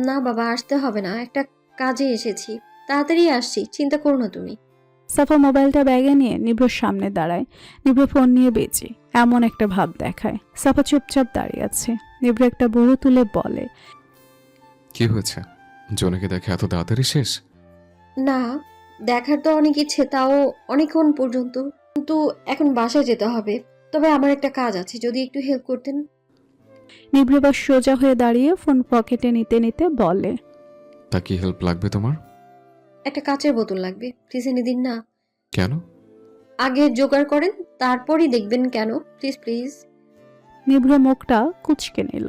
না বাবা, আসতে হবে না, একটা কাজে এসেছি, তাড়াতাড়ি আসছি, চিন্তা করো না তুমি। সাফা মোবাইলটা ব্যাগে নিয়ে নিভ্রর সামনে দাঁড়ায়। নিভ্র ফোন নিয়ে বেঁচে এমন একটা ভাব দেখায়। সাফা চুপচাপ দাঁড়িয়ে আছে। নিভ্র একটা বড় তুলে বলে, কি হয়েছে? জোনাকে দেখে এত তাড়াতাড়ি শেষ? না, দেখার তো অনেক ইচ্ছে, তাও অনেকক্ষণ পর্যন্ত, কিন্তু এখন বাসায় যেতে হবে। তবে আমার একটা কাজ আছে, যদি একটু হেল্প করতেন। নিভ্র এবার সোজা হয়ে দাঁড়িয়ে ফোন পকেটে নিতে নিতে বলে, তা কি হেল্প লাগবে তোমার? একটা কাচের বোতল লাগবে, প্লিজ এনে দিন না। কেন? আগে জোগাড় করেন, তারপরই দেখবেন কেন। Please please. নিভ্র মুখটা কুঁচকে নিল।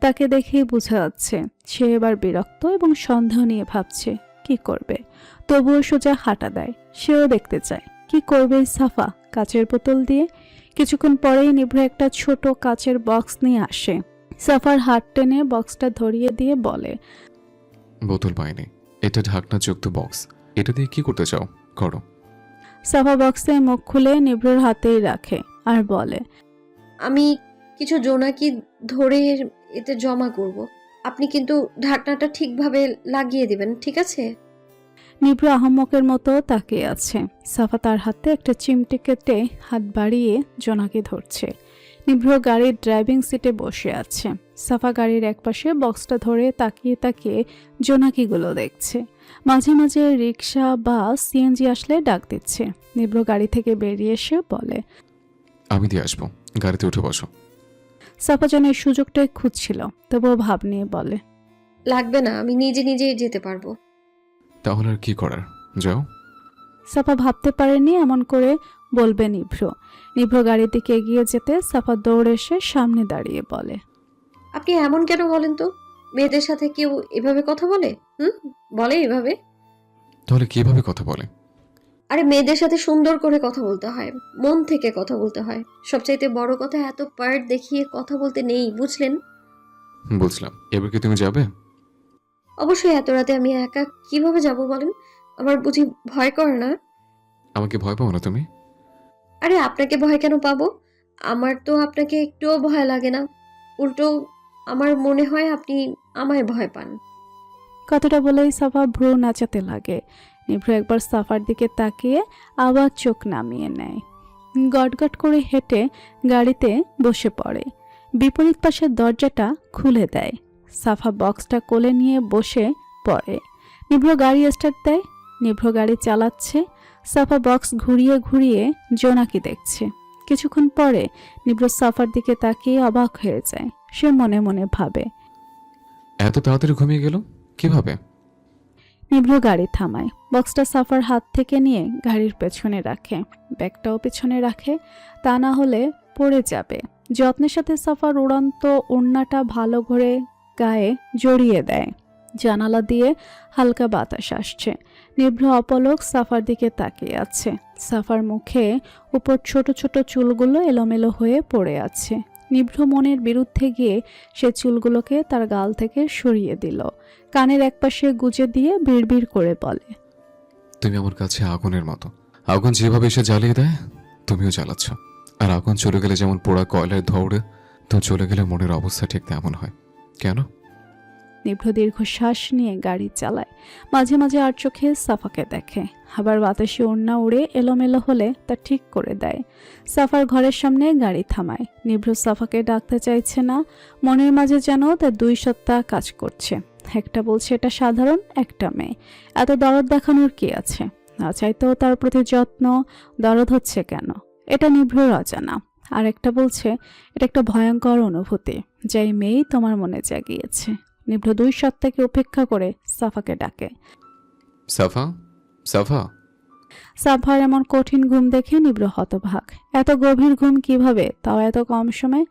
তাকে দেখেই বোঝা যাচ্ছে সে এবার বিরক্ত এবং সন্দেহ নিয়ে ভাবছে কি করবে। তবুও সোজা হাঁটা দেয়। সেও দেখতে চায় কি করবে এই সাফা কাচের বোতল দিয়ে। কিছুক্ষণ পরেই নিভ্র একটা ছোট কাচের বক্স নিয়ে আসে। সাফার হাত টেনে বক্সটা ধরিয়ে দিয়ে বলে, বোতল পাইনি, এটা ঢাকনাযুক্ত বক্স। এটা দিয়ে কি করতে চাও? করো। সাফা বক্সে মুখ খুলে নিভ্রর হাতেই রাখে আর বলে, আমি কিছু জোনাকি ধরে এতে জমা করব। আপনি কিন্তু ঢাকনাটা ঠিকভাবে লাগিয়ে দিবেন, ঠিক আছে? নিভ্র আহম্মকের মতো তাকিয়ে আছে। সাফা তার হাতে একটা চিমটি কেটে হাত বাড়িয়ে জোনাকি ধরছে। নিভ্র গাড়ির ড্রাইভিং সিটে বসে আছে। সাফা গাড়ির একপাশে বক্সটা ধরে তাকিয়ে তাকিয়ে জোনাকিগুলো দেখছে। মাঝে মাঝে রিক্সা বা সিএনজি আসলে ডাক দিচ্ছে। নিভ্র গাড়ি থেকে বেরিয়ে এসে বলে, আমি দিয়ে আসবো, গাড়িতে উঠে বসো। সাফা যেন এই সুযোগটাই খুঁজছিল, তবুও ভাব নিয়ে বলে, লাগবে না, আমি নিজে নিজেই যেতে পারবো। তাহলে আর কি করার, যাও। সাফা ভাবতে পারেনি এমন করে বলবে নিভ্র। নিভ্র গাড়ির দিকে এগিয়ে যেতে সাফা দৌড়ে এসে সামনে দাঁড়িয়ে বলে, আপনি এমন কেন বলেন তো? মেয়েদের সাথে কেউ এভাবে কথা বলে? বলে এভাবে? তাহলে কিভাবে কথা বলে? আরে মেয়েদের সাথে সুন্দর করে কথা বলতে হয়, মন থেকে কথা বলতে হয়। সবচাইতে বড় কথা, এত পার্ট দেখিয়ে কথা বলতে নেই, বুঝলেন? বুঝলাম। এবার কি তুমি যাবে? অবশ্যই, এত রাতে আমি একা কিভাবে যাব বলেন? আমার বুঝি ভয় করে না? আমাকে ভয় পাও না তুমি? আরে আপনাকে ভয় কেন পাবো? আমার তো আপনাকে একটুও ভয় লাগে না। উল্টো আমার মনে হয় আপনি আমায় ভয় পান। কথাটা বলেই সাফা ভ্রু নাচাতে লাগে। নিভ্র একবার সাফার দিকে তাকিয়ে আবার চোখ নামিয়ে নেয়। গটগট করে হেঁটে গাড়িতে বসে পড়ে। বিপরীত পাশের দরজাটা খুলে দেয়। সাফা বক্সটা কোলে নিয়ে বসে পড়ে। নিভ্র গাড়ি স্টার্ট দেয়। নিভ্র গাড়ি চালাচ্ছে। সাফা বক্স ঘুরিয়ে ঘুরিয়ে জোনাকি দেখছে। কিছুক্ষণ পরে নিভ্র সাফার দিকে তাকিয়ে অবাক হয়ে যায়। সে মনে মনে ভাবে, এত তাড়াতাড়ি ঘুমিয়ে গেল কিভাবে? নিভ্র গাড়ি থামায়। বক্সটা সাফার হাত থেকে নিয়ে গাড়ির পেছনে রাখে। ব্যাগটাও পেছনে রাখে, তা না হলে পড়ে যাবে। যত্নের সাথে সাফার উড়ন্ত ওড়নাটা ভালো করে গায়ে জড়িয়ে দেয়। জানালা দিয়ে হালকা বাতাস আসছে। নিভ্র অপলক সাফার দিকে তাকিয়ে আছে। সাফার মুখে উপর ছোট ছোট চুলগুলো এলোমেলো হয়ে পড়ে আছে। নিভ্র মনের বিরুদ্ধে গিয়ে সে চুলগুলোকে তার গাল থেকে সরিয়ে দিল। কানের একপাশে গুজে দিয়ে বিড়বিড় করে বলে, তুমি আমার কাছে আগুনের মতো। আগুন যেভাবে এসে জ্বালিয়ে দেয়, তুমিও জ্বালাচ্ছ। আর আগুন চলে গেলে যেমন পোড়া কয়লায় ধৌড়ে, তো চলে গেলে মনের অবস্থা ঠিক তেমন হয়। কেন? নিভ্র দীর্ঘশ্বাস নিয়ে গাড়ি চালায়। মাঝে মাঝে আর চোখে সাফাকে দেখে। আবার বাতাসে ওড়না উড়ে এলোমেলো হলে তা ঠিক করে দেয়। সাফার ঘরের সামনে গাড়ি থামায়। নিভ্র সাফাকে ডাকতে চাইছে না। মনের মাঝে যেন তার দুই সত্তা কাজ করছে। একটা বলছে এটা সাধারণ, একটা মেয়ে, এত দরদ দেখানোর কি আছে? না চাইতেও তার প্রতি যত্ন, দরদ হচ্ছে কেন? এটা নিভ্রর অজানা। আর একটা বলছে এটা একটা ভয়ঙ্কর অনুভূতি, যাই মেয়েই তোমার মনে জাগিয়েছে। নিভ্র দুই সত্তাকে উপেক্ষা করে সাফাকে ডাকে। সাফা, সাফা। সাফার এমন কঠিন ঘুম দেখে নিভ্র হতবাক। এত গভীর ঘুম কিভাবে, তাও এত কম সময়?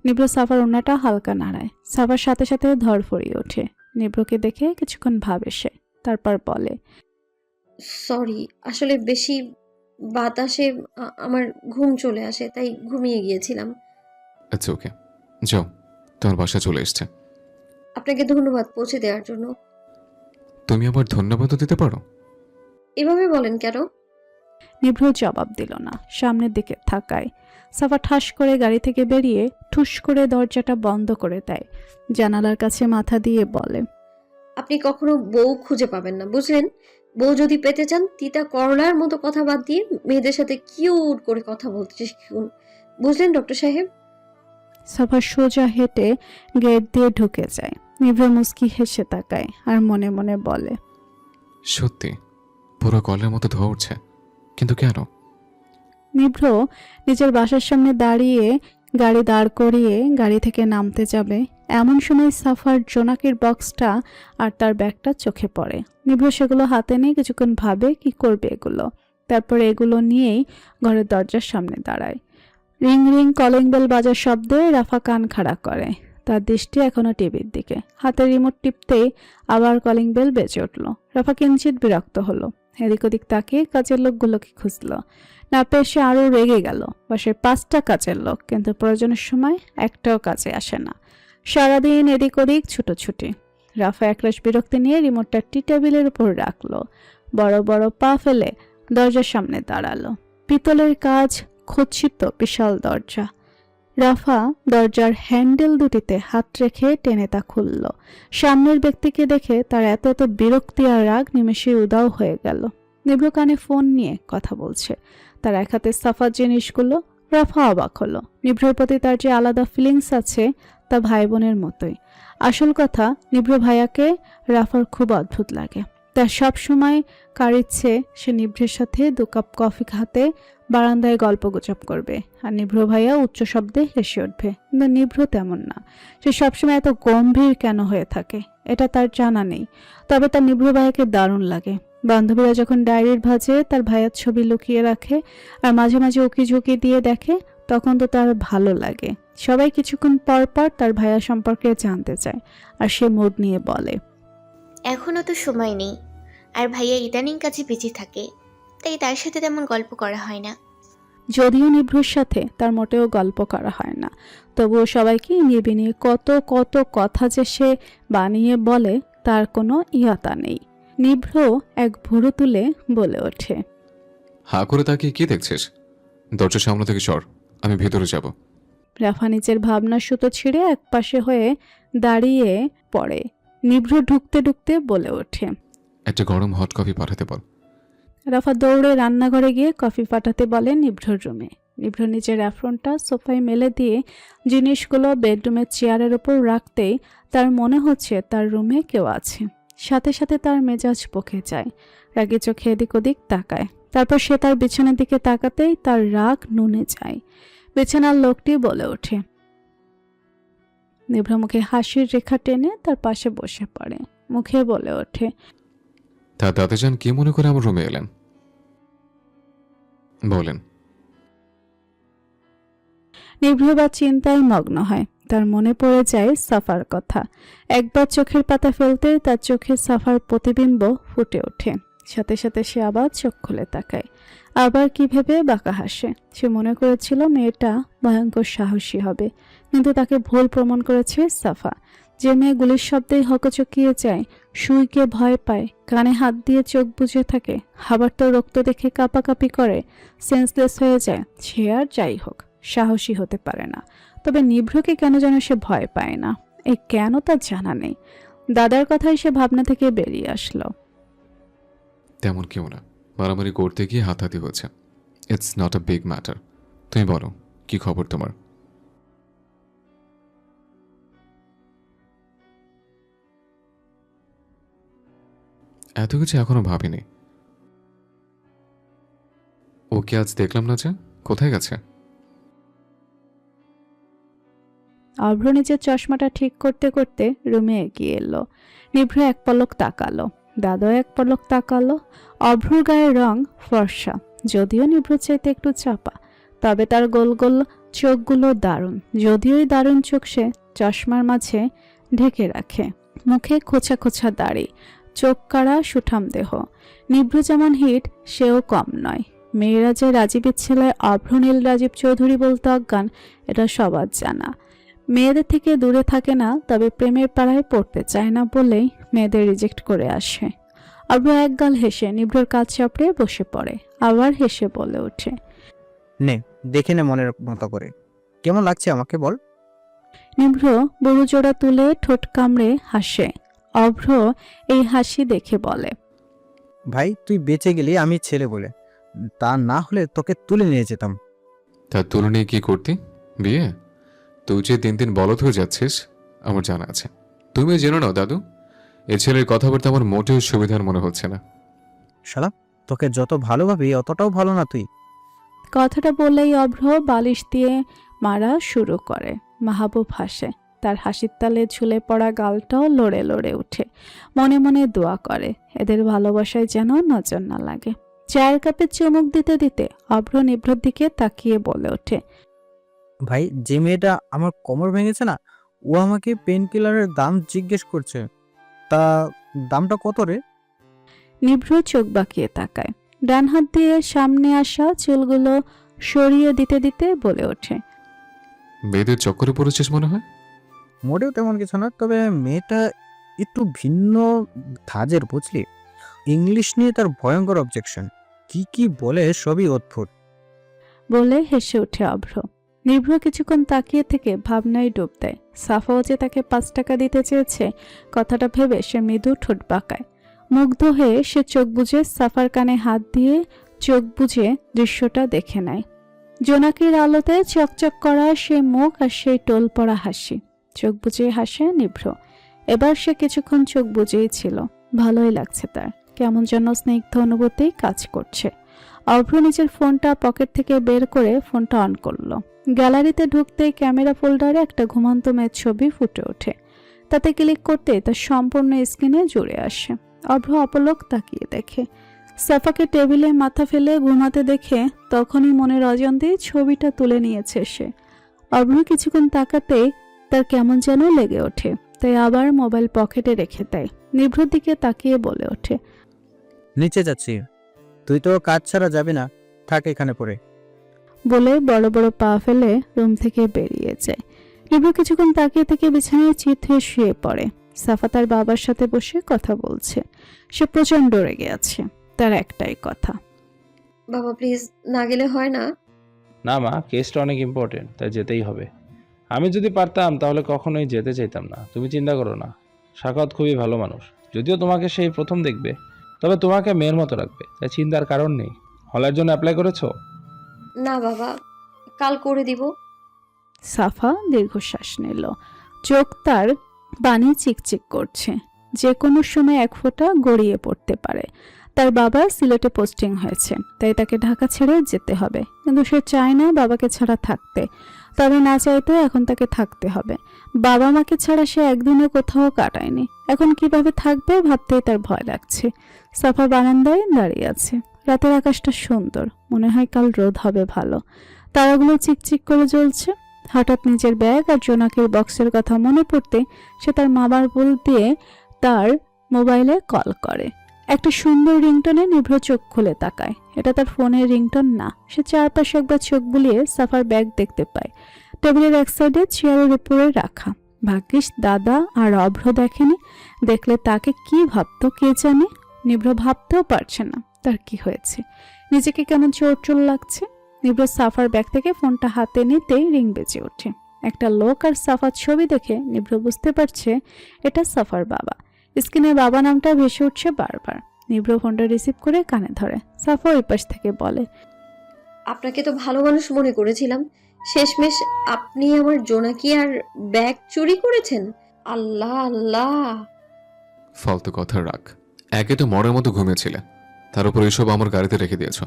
নিভ্র সাফার ওড়নাটা হালকা নাড়ায়। সাফার সাথে সাথে ধরফড়িয়ে ওঠে। নিভ্রকে দেখে কিছুক্ষণ ভাবে সে, তারপর বলে, সরি, আসলে বেশি বাতাসে আমার ঘুম চলে আসে, তাই ঘুমিয়ে গিয়েছিলাম। আচ্ছা, ওকে, যাও, তোমার বাসা চলে এসছে। আপনাকে ধন্যবাদ পৌঁছে দেওয়ার জন্য। তুমি আবার ধন্যবাদও দিতে পারো? এভাবে বলেন কেন? নিভ্র জবাব দিল না, সামনের দিকে থাকায়। সাফা ঠাস করে গাড়ি থেকে বেরিয়ে ঠুস করে দরজাটা বন্ধ করে দেয়। জানালার কাছে মাথা দিয়ে বলে, আপনি কখনো বউ খুঁজে পাবেন না, বুঝলেন? বউ যদি পেতে চান, তিতা করলার মতো কথা বাদ দিয়ে মেয়েদের সাথে কিউট করে কথা বলতে শিখুন। বুঝলেন ডক্টর সাহেব? সাফা সোজা হেঁটে গেট দিয়ে ঢুকে যায়। নিভ্র মুস্কি হেসে তাকায় আর মনে মনে বলে, সত্যি পুরো কলের মতো ধোয়া উঠছে, কিন্তু কেন? নিভ্র নিজের বাসার সামনে দাঁড়িয়ে গাড়ি দাঁড় করিয়ে গাড়ি থেকে নামতে যাবে এমন সময় সাফার জোনাকির বক্সটা আর তার ব্যাগটা চোখে পড়ে। নিভ্র সেগুলো হাতে নিয়ে কিছুক্ষণ ভাবে কি করবে এগুলো। তারপরে এগুলো নিয়েই ঘরের দরজার সামনে দাঁড়ায়। রিং রিং কলিং বেল বাজার শব্দে রাফা কান খাড়া করে। তার দৃষ্টি এখনো টিভির দিকে। হাতের রিমোট টিপতেই আবার কলিং বেল বেজে উঠল। রাফা কিঞ্চিত বিরক্ত হলো। এদিক ওদিক তাকিয়ে কাজের লোকগুলোকে খুঁজল। না পেয়ে সে আরও রেগে গেল। বাসায় 5টা কাজের লোক, কিন্তু প্রয়োজনের সময় একটাও কাজে আসে না। সারাদিন এদিক ওদিক ছুটোছুটি। রাফা একরাশ বিরক্তি নিয়ে রিমোটটা টি টেবিলের উপর রাখলো। বড় বড় পা ফেলে দরজার সামনে দাঁড়ালো। পিতলের কাজ খচিত বিশাল দরজা। রাফা দরজার হ্যান্ডেল দুটিতে হাত রেখে টেনে তা খুলল। সামনের ব্যক্তিকে দেখে তার এত এত বিরক্তি আর রাগ নিমেষে উদাও হয়ে গেল। নিভ্র কানে ফোন নিয়ে কথা বলছে। তার এক হাতে সাফার জিনিসগুলো। রাফা অবাক হলো। নিভ্রর প্রতি তার যে আলাদা ফিলিংস আছে তা ভাই বোনের মতোই। আসল কথা, নিভ্র ভাইয়াকে রাফার খুব অদ্ভুত লাগে। তার সব সময় কার ইচ্ছে সে নিভ্রের সাথে 2 কাপ কফি খাতে বারান্দায় গল্প গুজব করবে, আর নিভ্র ভাইয়া উচ্চ শব্দে হেসে উঠবে। কিন্তু নিভ্র তেমন না। সে সবসময় এত গম্ভীর কেন হয়ে থাকে এটা তার জানা নেই। তবে তার নিভ্র ভাইয়াকে দারুণ লাগে। বান্ধবীরা যখন ডায়েরির ভাঁজে তার ভাইয়ার ছবি লুকিয়ে রাখে আর মাঝে মাঝে উকি ঝুঁকি দিয়ে দেখে, তখন তো তার ভালো লাগে। সবাই কিছুক্ষণ পর পর তার ভাইয়া সম্পর্কে জানতে চায়, আর সে মুড নিয়ে বলে, এখনও তো সময় নেই, আর ভাইয়া ইদানিং কাজে বিজি থাকে, তাই তার সাথে তেমন গল্প করা হয় না। যদিও নিভ্রর সাথে তার মোটেও গল্প করা হয় না, তবুও সবাইকে নিয়ে বিনিয়ে কত কত কথা যে সে বানিয়ে বলে তার কোনো ইয়তা নেই। নিভ্র এক ভুরু তুলে বলে ওঠে, হা করে তাকিয়ে কি দেখছিস? দরজার সামনে থেকে সর, আমি ভেতরে যাব। রাফা নিচের ভাবনার সুতো ছিঁড়ে একপাশে হয়ে দাঁড়িয়ে পড়ে। নিভ্র ঢুকতে ঢুকতে বলে ওঠে, একটা গরম হট কফি পাঠাতে বল। রাফা দৌড়ে রান্নাঘরে গিয়ে কফি পাঠাতে বলে নিভ্রর রুমে। নিভ্র নিজের অ্যাফ্রনটা সোফায় মেলে দিয়ে জিনিসগুলো বেডরুমের চেয়ারের ওপর রাখতেই তার মনে হচ্ছে তার রুমে কেউ আছে। সাথে সাথে তার মেজাজ বকে যায়। রাগে চোখে এদিক ওদিক তাকায়। তারপর সে তার বিছানার দিকে তাকাতেই তার রাগ নুনে যায়। বিছানার লোকটি বলে ওঠে। নিভ্র মুখে হাসির রেখা টেনে তার পাশে বসে পড়ে। মুখে বলে ওঠে, তা দাদাজান কি মনে করে আমার রুমে এলেন বলেন। নিভ্র বা চিন্তায় মগ্ন হয়। তার মনে পড়ে যায় সাফার কথা। একবার চোখের পাতা ফেলতে তার চোখে সাফার প্রতিবিম্ব ফুটে ওঠে। সাথে সাথে সে আবার চোখ খুলে তাকায়। আবার কি ভেবে বাঁকা হাসে। সে মনে করেছিল মেয়েটা ভয়ঙ্কর সাহসী হবে, কিন্তু তাকে ভুল প্রমাণ করেছে সাফা। যে মেয়ে গুলির শব্দেই হকচকিয়ে যায়, সুইকে ভয় পায়, কানে হাত দিয়ে চোখ বুজে থাকে, আবার তো রক্ত দেখে কাঁপাকাঁপি করে, সেন্সলেস হয়ে যায়, সে আর যাই হোক সাহসী হতে পারে না। তবে নিভ্রকে কেন যেন সে ভয় পায় না। এই কেন তার জানা নেই। দাদার কথাই সে ভাবনা থেকে বেরিয়ে আসলো। তেমন কেউ না, মারামারি করতে গিয়ে হাতাহাতি হয়েছে। It's not a big matter. তুমি বলো, কি খবর তোমার? এত কিছু এখনো ভাবিনি। ওকে আজ দেখলাম না যে, কোথায় গেছে? অভ্র নিজের চশমাটা ঠিক করতে করতে রুমে এগিয়ে এলো। নিভ্র এক পলক তাকালো। দাদাও এক পলক তাকালো। অভ্রর গায়ের রং ফর্সা, যদিও নিভ্র চাইতে একটু চাপা। তবে তার গোল গোল চোখগুলো দারুণ। যদিও এই দারুণ চোখ সে চশমার মাঝে ঢেকে রাখে। মুখে খোঁচা খোঁচা দাড়ি, চোখ কাড়া সুঠাম দেহ। নিভ্র যেমন হিট, সেও কম নয়। মেয়েরা যে রাজীবের ছেলে অভ্রনীল রাজীব চৌধুরী বলতে অজ্ঞান, এটা সবার জানা। মেয়েদের থেকে দূরে থাকে না, তবে প্রেমের পাড়ায় পড়তে চায় না বলেই মেয়েদের রিজেক্ট করে আসে। অভ্র একগাল হেসে নিভ্রর কাজ চাপড়ে বসে পড়ে। আবার হেসে বলে ওঠে, নে দেখে নে মনের মতো করে, কেমন লাগছে আমাকে বল। নিভ্র বড়ু জোড়া তুলে ঠোঁট কামড়ে হাসে। অভ্র এই হাসি দেখে বলে, ভাই তুই বেঁচে গেলি আমি ছেলে বলে, তা না হলে তোকে তুলে নিয়ে যেতাম। তার তুলনায় কি করতি? বিয়ে? তুই যে দিন দিন বলদ হয়ে যাচ্ছিস আমার জানা আছে। তুমি জেনো নাও দাদু, এ ছেলের কথাবার্তা আমার মোটেও সুবিধার মনে হচ্ছে না। শালা, তোকে যত ভালো ভাবি অতটাও ভালো না তুই। কথাটা বলেই অভ্র বালিশ দিয়ে মারা শুরু করে। মাহবুব হাসে, তার হাসির তালে ঝুলে পড়া গালটাও লড়ে লড়ে ওঠে। মনে মনে দোয়া করে এদের ভালোবাসায় যেন নজর না লাগে। চায়ের কাপে চুমুক দিতে দিতে অভ্র নিভ্রর দিকে তাকিয়ে বলে ওঠে, ভাই যে মেয়েটা আমার কোমর ভেঙেছে না, ও আমাকে পেন কিলারের দাম জিজ্ঞেস করছে। তা দামটা কত রে? নিভ্র চোখ বাঁকিয়ে তাকায়। ডান হাত দিয়ে সামনে আসা চুলগুলো সরিয়ে দিতে দিতে বলে ওঠে, মেয়েদের চক্করে পড়েছিস মনে হয়। মোটেও তেমন কিছু না, তবে মেয়েটা একটু ভিন্ন ধাঁজের বুঝলি। ইংলিশ নিয়ে তার ভয়ঙ্কর অবজেকশন, কি কি বলে সবই অদ্ভুত। বলে হেসে ওঠে অভ্র। নিভ্র কিছুক্ষণ তাকিয়ে থেকে ভাবনায় ডুব দেয়। সাফাও যে তাকে 5 টাকা দিতে চেয়েছে কথাটা ভেবে সে মৃদু ঠোঁট বাঁকায়। মুগ্ধ হয়ে সে চোখ বুজে সাফার কানে হাত দিয়ে চোখ বুজে দৃশ্যটা দেখে নেয়। জোনাকির আলোতে চকচক করা সে মুখ আর সেই টোল পড়া হাসি। চোখ বুজে হাসে নিভ্র। এবার সে কিছুক্ষণ চোখ বুজেই ছিল। ভালোই লাগছে তার, কেমন যেন স্নিগ্ধ অনুভূতি কাজ করছে। অভ্র নিজের ফোনটা পকেট থেকে বের করে ফোনটা অন করলো। গ্যালারিতে ঢুকতেই ক্যামেরা ফোল্ডারে একটা ঘুমন্ত মেয়ের ছবি ফুটে ওঠে। তাতে ক্লিক করতে তার সম্পূর্ণ স্ক্রিনে জুড়ে আসে। অভ্র অপলক তাকিয়ে দেখে সাফাকে টেবিলে মাথা ফেলে ঘুমাতে দেখে তখনই মনের অজান্তেই ছবিটা তুলে নিয়েছে সে। অভ্র কিছুক্ষণ তাকাতেই তার কেমন যেন লেগে ওঠে, তাই আবার মোবাইল পকেটে রেখে দেয়। নিভ্রর দিকে তাকিয়ে বলে ওঠে, নিচে যাচ্ছি, তুই তো কাজ ছাড়া যাবি না, থাক এখানে পড়ে। বলে বড় বড় পা ফেলে রুম থেকে বেরিয়ে যায়। নিভ্র কিছুক্ষণ তাকিয়ে থেকে বিছানায় চিত হয়ে শুয়ে পড়ে। সাফা তার বাবার সাথে বসে কথা বলছে। সে প্রচন্ড রেগে আছে। তার একটাই কথা, বাবা প্লিজ না গেলে হয় না? না মা, কেসটা অনেক ইম্পর্টেন্ট, তাই যেতেই হবে। আমি যদি পারতাম তাহলে কখনোই যেতে চাইতাম না। তুমি চিন্তা করো না, সাখাওয়াত খুবই ভালো মানুষ। যদিও তোমাকে সেই প্রথম দেখবে, তবে তোমাকে মেয়ের মতো রাখবে, তাই চিন্তার কারণ নেই। হলের জন্য অ্যাপ্লাই করেছো? না বাবা, কাল করে দিব। সাফা দীর্ঘশ্বাস নিল। চোখ তার পানি চিকচিক করছে। যে কোনো সময় এক ফোঁটা গড়িয়ে পড়তে পারে। তার বাবা সিলেটে পোস্টিং হয়েছে, তাই তাকে ঢাকা ছেড়ে যেতে হবে। কিন্তু সে চায় না বাবাকে ছাড়া থাকতে, তবে না চাইতে এখন তাকে থাকতে হবে। বাবা মাকে ছাড়া সে একদিনও কোথাও কাটায়নি। এখন কিভাবে থাকবে ভাবতেই তার ভয় লাগছে। সাফা বারান্দায় দাঁড়িয়ে আছে। রাতের আকাশটা সুন্দর, মনে হয় কাল রোদ হবে ভালো। তারাগুলো চিকচিক করে জ্বলছে। হঠাৎ নিজের ব্যাগ আর জোনাকির বক্সের কথা মনে পড়তে সে তার মামার বল দিয়ে তার মোবাইলে কল করে। একটা সুন্দর রিংটনে নিভ্র চোখ খুলে তাকায়। এটা তার ফোনের রিংটন না। সে চারপাশে একবার চোখ বুলিয়ে সাফার ব্যাগ দেখতে পায়, টেবিলের এক সাইডে চেয়ারের উপরে রাখা। ভাগ্যিস দাদা আর অভ্র দেখেনি, দেখলে তাকে কি ভাবতো কে জানে। নিভ্র ভাবতেও পারছে না তার কি হয়েছে, নিজেকে কেমন চোর চোর লাগছে। নিভ্র সাফার ব্যাগ থেকে ফোনটা হাতে নিতেই রিং বেজে ওঠে। একটা লোক আর সাফার ছবি দেখে নিভ্র বুঝতে পারছে এটা সাফার বাবা। স্ক্রিনে বাবা নামটা ভেসে উঠছে বারবার। নিভ্র ফোনটা রিসিভ করে কানে ধরে। সাফা ওই পাশ থেকে বলে, আপনাকে তো ভালো মানুষ মনে করেছিলাম, শেষমেশ আপনি আমার জোনাকি আর ব্যাগ চুরি করেছেন। আল্লাহ আল্লাহ। ফালতু কথা রাখ। একে তো মরার মতো ঘুমিয়েছিলে, তার উপর এসব আমার গাড়িতে রেখে দিয়েছ।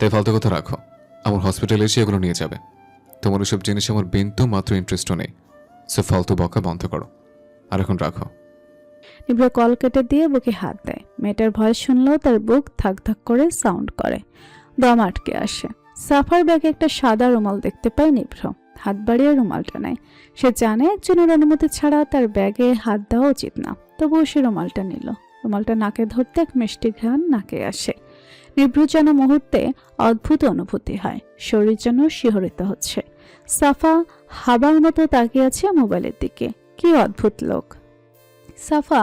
তাই ফালতু কথা রাখো। আমার হসপিটালে এসে এগুলো নিয়ে যাবে। তোমার ওইসব জিনিসে আমার বিন্দু মাত্র ইন্টারেস্টও নেই। সে ফালতু বকা বন্ধ করো, আর এখন রাখো। নিভ্র কল কেটে দিয়ে বুকে হাত দেয়। মেয়েটার ভয়েস শুনলেও তার বুক ধাক ধাক করে সাউন্ড করে, দম আটকে আসে। সাফার ব্যাগে একটা সাদা রুমাল দেখতে পায় নিভ্র। হাত বাড়িয়ে রুমালটা নেয়। সে জানে একজনের অনুমতি ছাড়া তার ব্যাগে হাত দেওয়া উচিত না, তবুও সে রুমালটা নিল। রুমালটা নাকে ধরতে এক মিষ্টি ঘ্রাণ নাকে আসে। নিভ্র যেন মুহূর্তে অদ্ভুত অনুভূতি হয়, শরীর যেন শিহরিত হচ্ছে। সাফা হাবার মতো তাকিয়ে আছে মোবাইলের দিকে। কি অদ্ভুত লোক। সাফা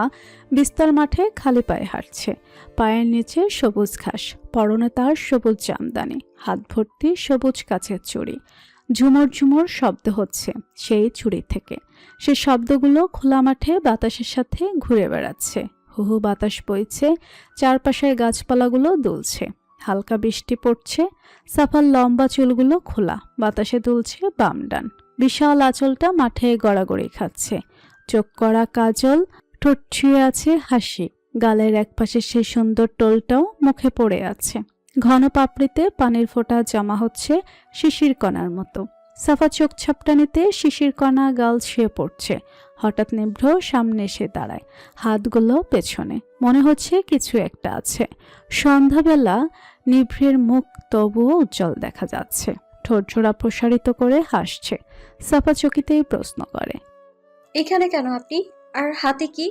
বিস্তার মাঠে খালি পায়ে হাঁটছে। পায়ের নিচে সবুজ ঘাস, পরনে তার সবুজ জামদানি, হাত ভর্তি সবুজ কাচের চুড়ি। ঝুমুর ঝুমুর শব্দ হচ্ছে সেই ছুরি থেকে। সে শব্দগুলো খোলা মাঠে বাতাসের সাথে ঘুরে বেড়াচ্ছে। হু হু বাতাস বইছে, চারপাশের গাছপালাগুলো দুলছে, হালকা বৃষ্টি পড়ছে। সাফার লম্বা চুলগুলো খোলা, বাতাসে দুলছে বাম ডান। বিশাল আঁচলটা মাঠে গড়াগড়ি খাচ্ছে। চোখ করা কাজল, ঠোঁট ছুঁয়ে আছে হাসি, গালের একপাশে সেই সুন্দর টোলটাও মুখে পড়ে আছে। ঘন পাপড়িতে পানির ফোঁটা জমা হচ্ছে শিশির কণার মতো। সাফা চোখ ছাপটানিতে শিশির কণা গাল ছুঁয়ে পড়ছে। হঠাৎ নিভ্র সামনে এসে দাঁড়ায়, হাতগুলো পেছনে। মনে হচ্ছে কিছু একটা আছে। সন্ধ্যাবেলা নিভ্রের মুখ তবুও উজ্জ্বল দেখা যাচ্ছে। ঠোঁট জোড়া প্রসারিত করে হাসছে। সাফা চকিতেই প্রশ্ন করে, এখানে কেন আপনি? আর হাতে কি?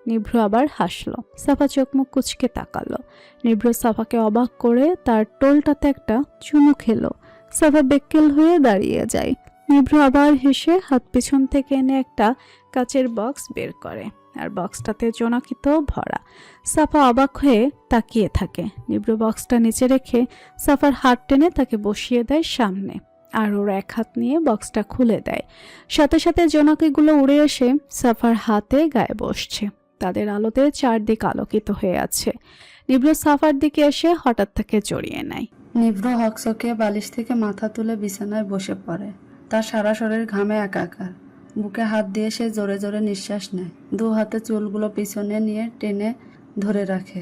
নিভ্র আবার হাসলো। সাফা চোখ মুখ কুচকে তাকালো। নিভ্র সাফাকে অবাক করে তার টোলটাতে একটা চুমু খেলো। সাফা বেক্কেল হয়ে দাঁড়িয়ে যায়। নিভ্র আবার হেসে হাত পিছন থেকে এনে একটা কাচের বক্স বের করে, আর বক্সটাতে জোনাকিত ভরা। সাফা অবাক হয়ে তাকিয়ে থাকে। নিভ্র বক্সটা নিচে রেখে সাফার হাত টেনে তাকে বসিয়ে দেয় সামনে, আর ওর এক হাত নিয়ে বক্সটা খুলে দেয়। সাথে সাথে জোনাকিগুলো উড়ে এসে সাফার হাতে গায়ে বসছে। তাদের আলোতে চারদিক আলোকিত হয়ে আছে। নিভ্র সাফার দিকে এসে হঠাৎ তাকে জড়িয়ে নেয়। নিভ্র হকচকে বালিশ থেকে মাথা তুলে বিছানায় বসে পড়ে। তার সারা শরীর ঘামে একাকার। বুকে হাত দিয়ে সে জোরে জোরে নিঃশ্বাস নেয়। দু হাতে চুলগুলো পিছনে নিয়ে টেনে ধরে রাখে।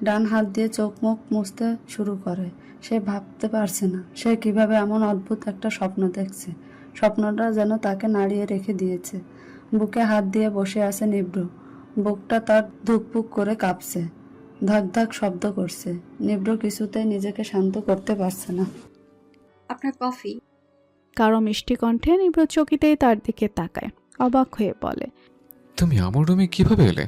ডান হাত দিয়ে চোখ মুখ মুছতে শুরু করে। সে ভাবতে পারছে না সে কিভাবে এমন অদ্ভুত একটা স্বপ্ন দেখছে। স্বপ্নটা যেন তাকে নাড়িয়ে রেখে দিয়েছে। বুকে হাত দিয়ে বসে আছে নিভ্র। বুকটা তার ধুকপুক করে কাঁপছে, ধাক ধাক শব্দ করছে। নিভ্র কিছুতেই নিজেকে শান্ত করতে পারছে না। আপনার কফি। কারো মিষ্টি কণ্ঠে নিভ্র চকিতেই তার দিকে তাকায়, অবাক হয়ে বলে, তুমি আমার রুমে কিভাবে এলে?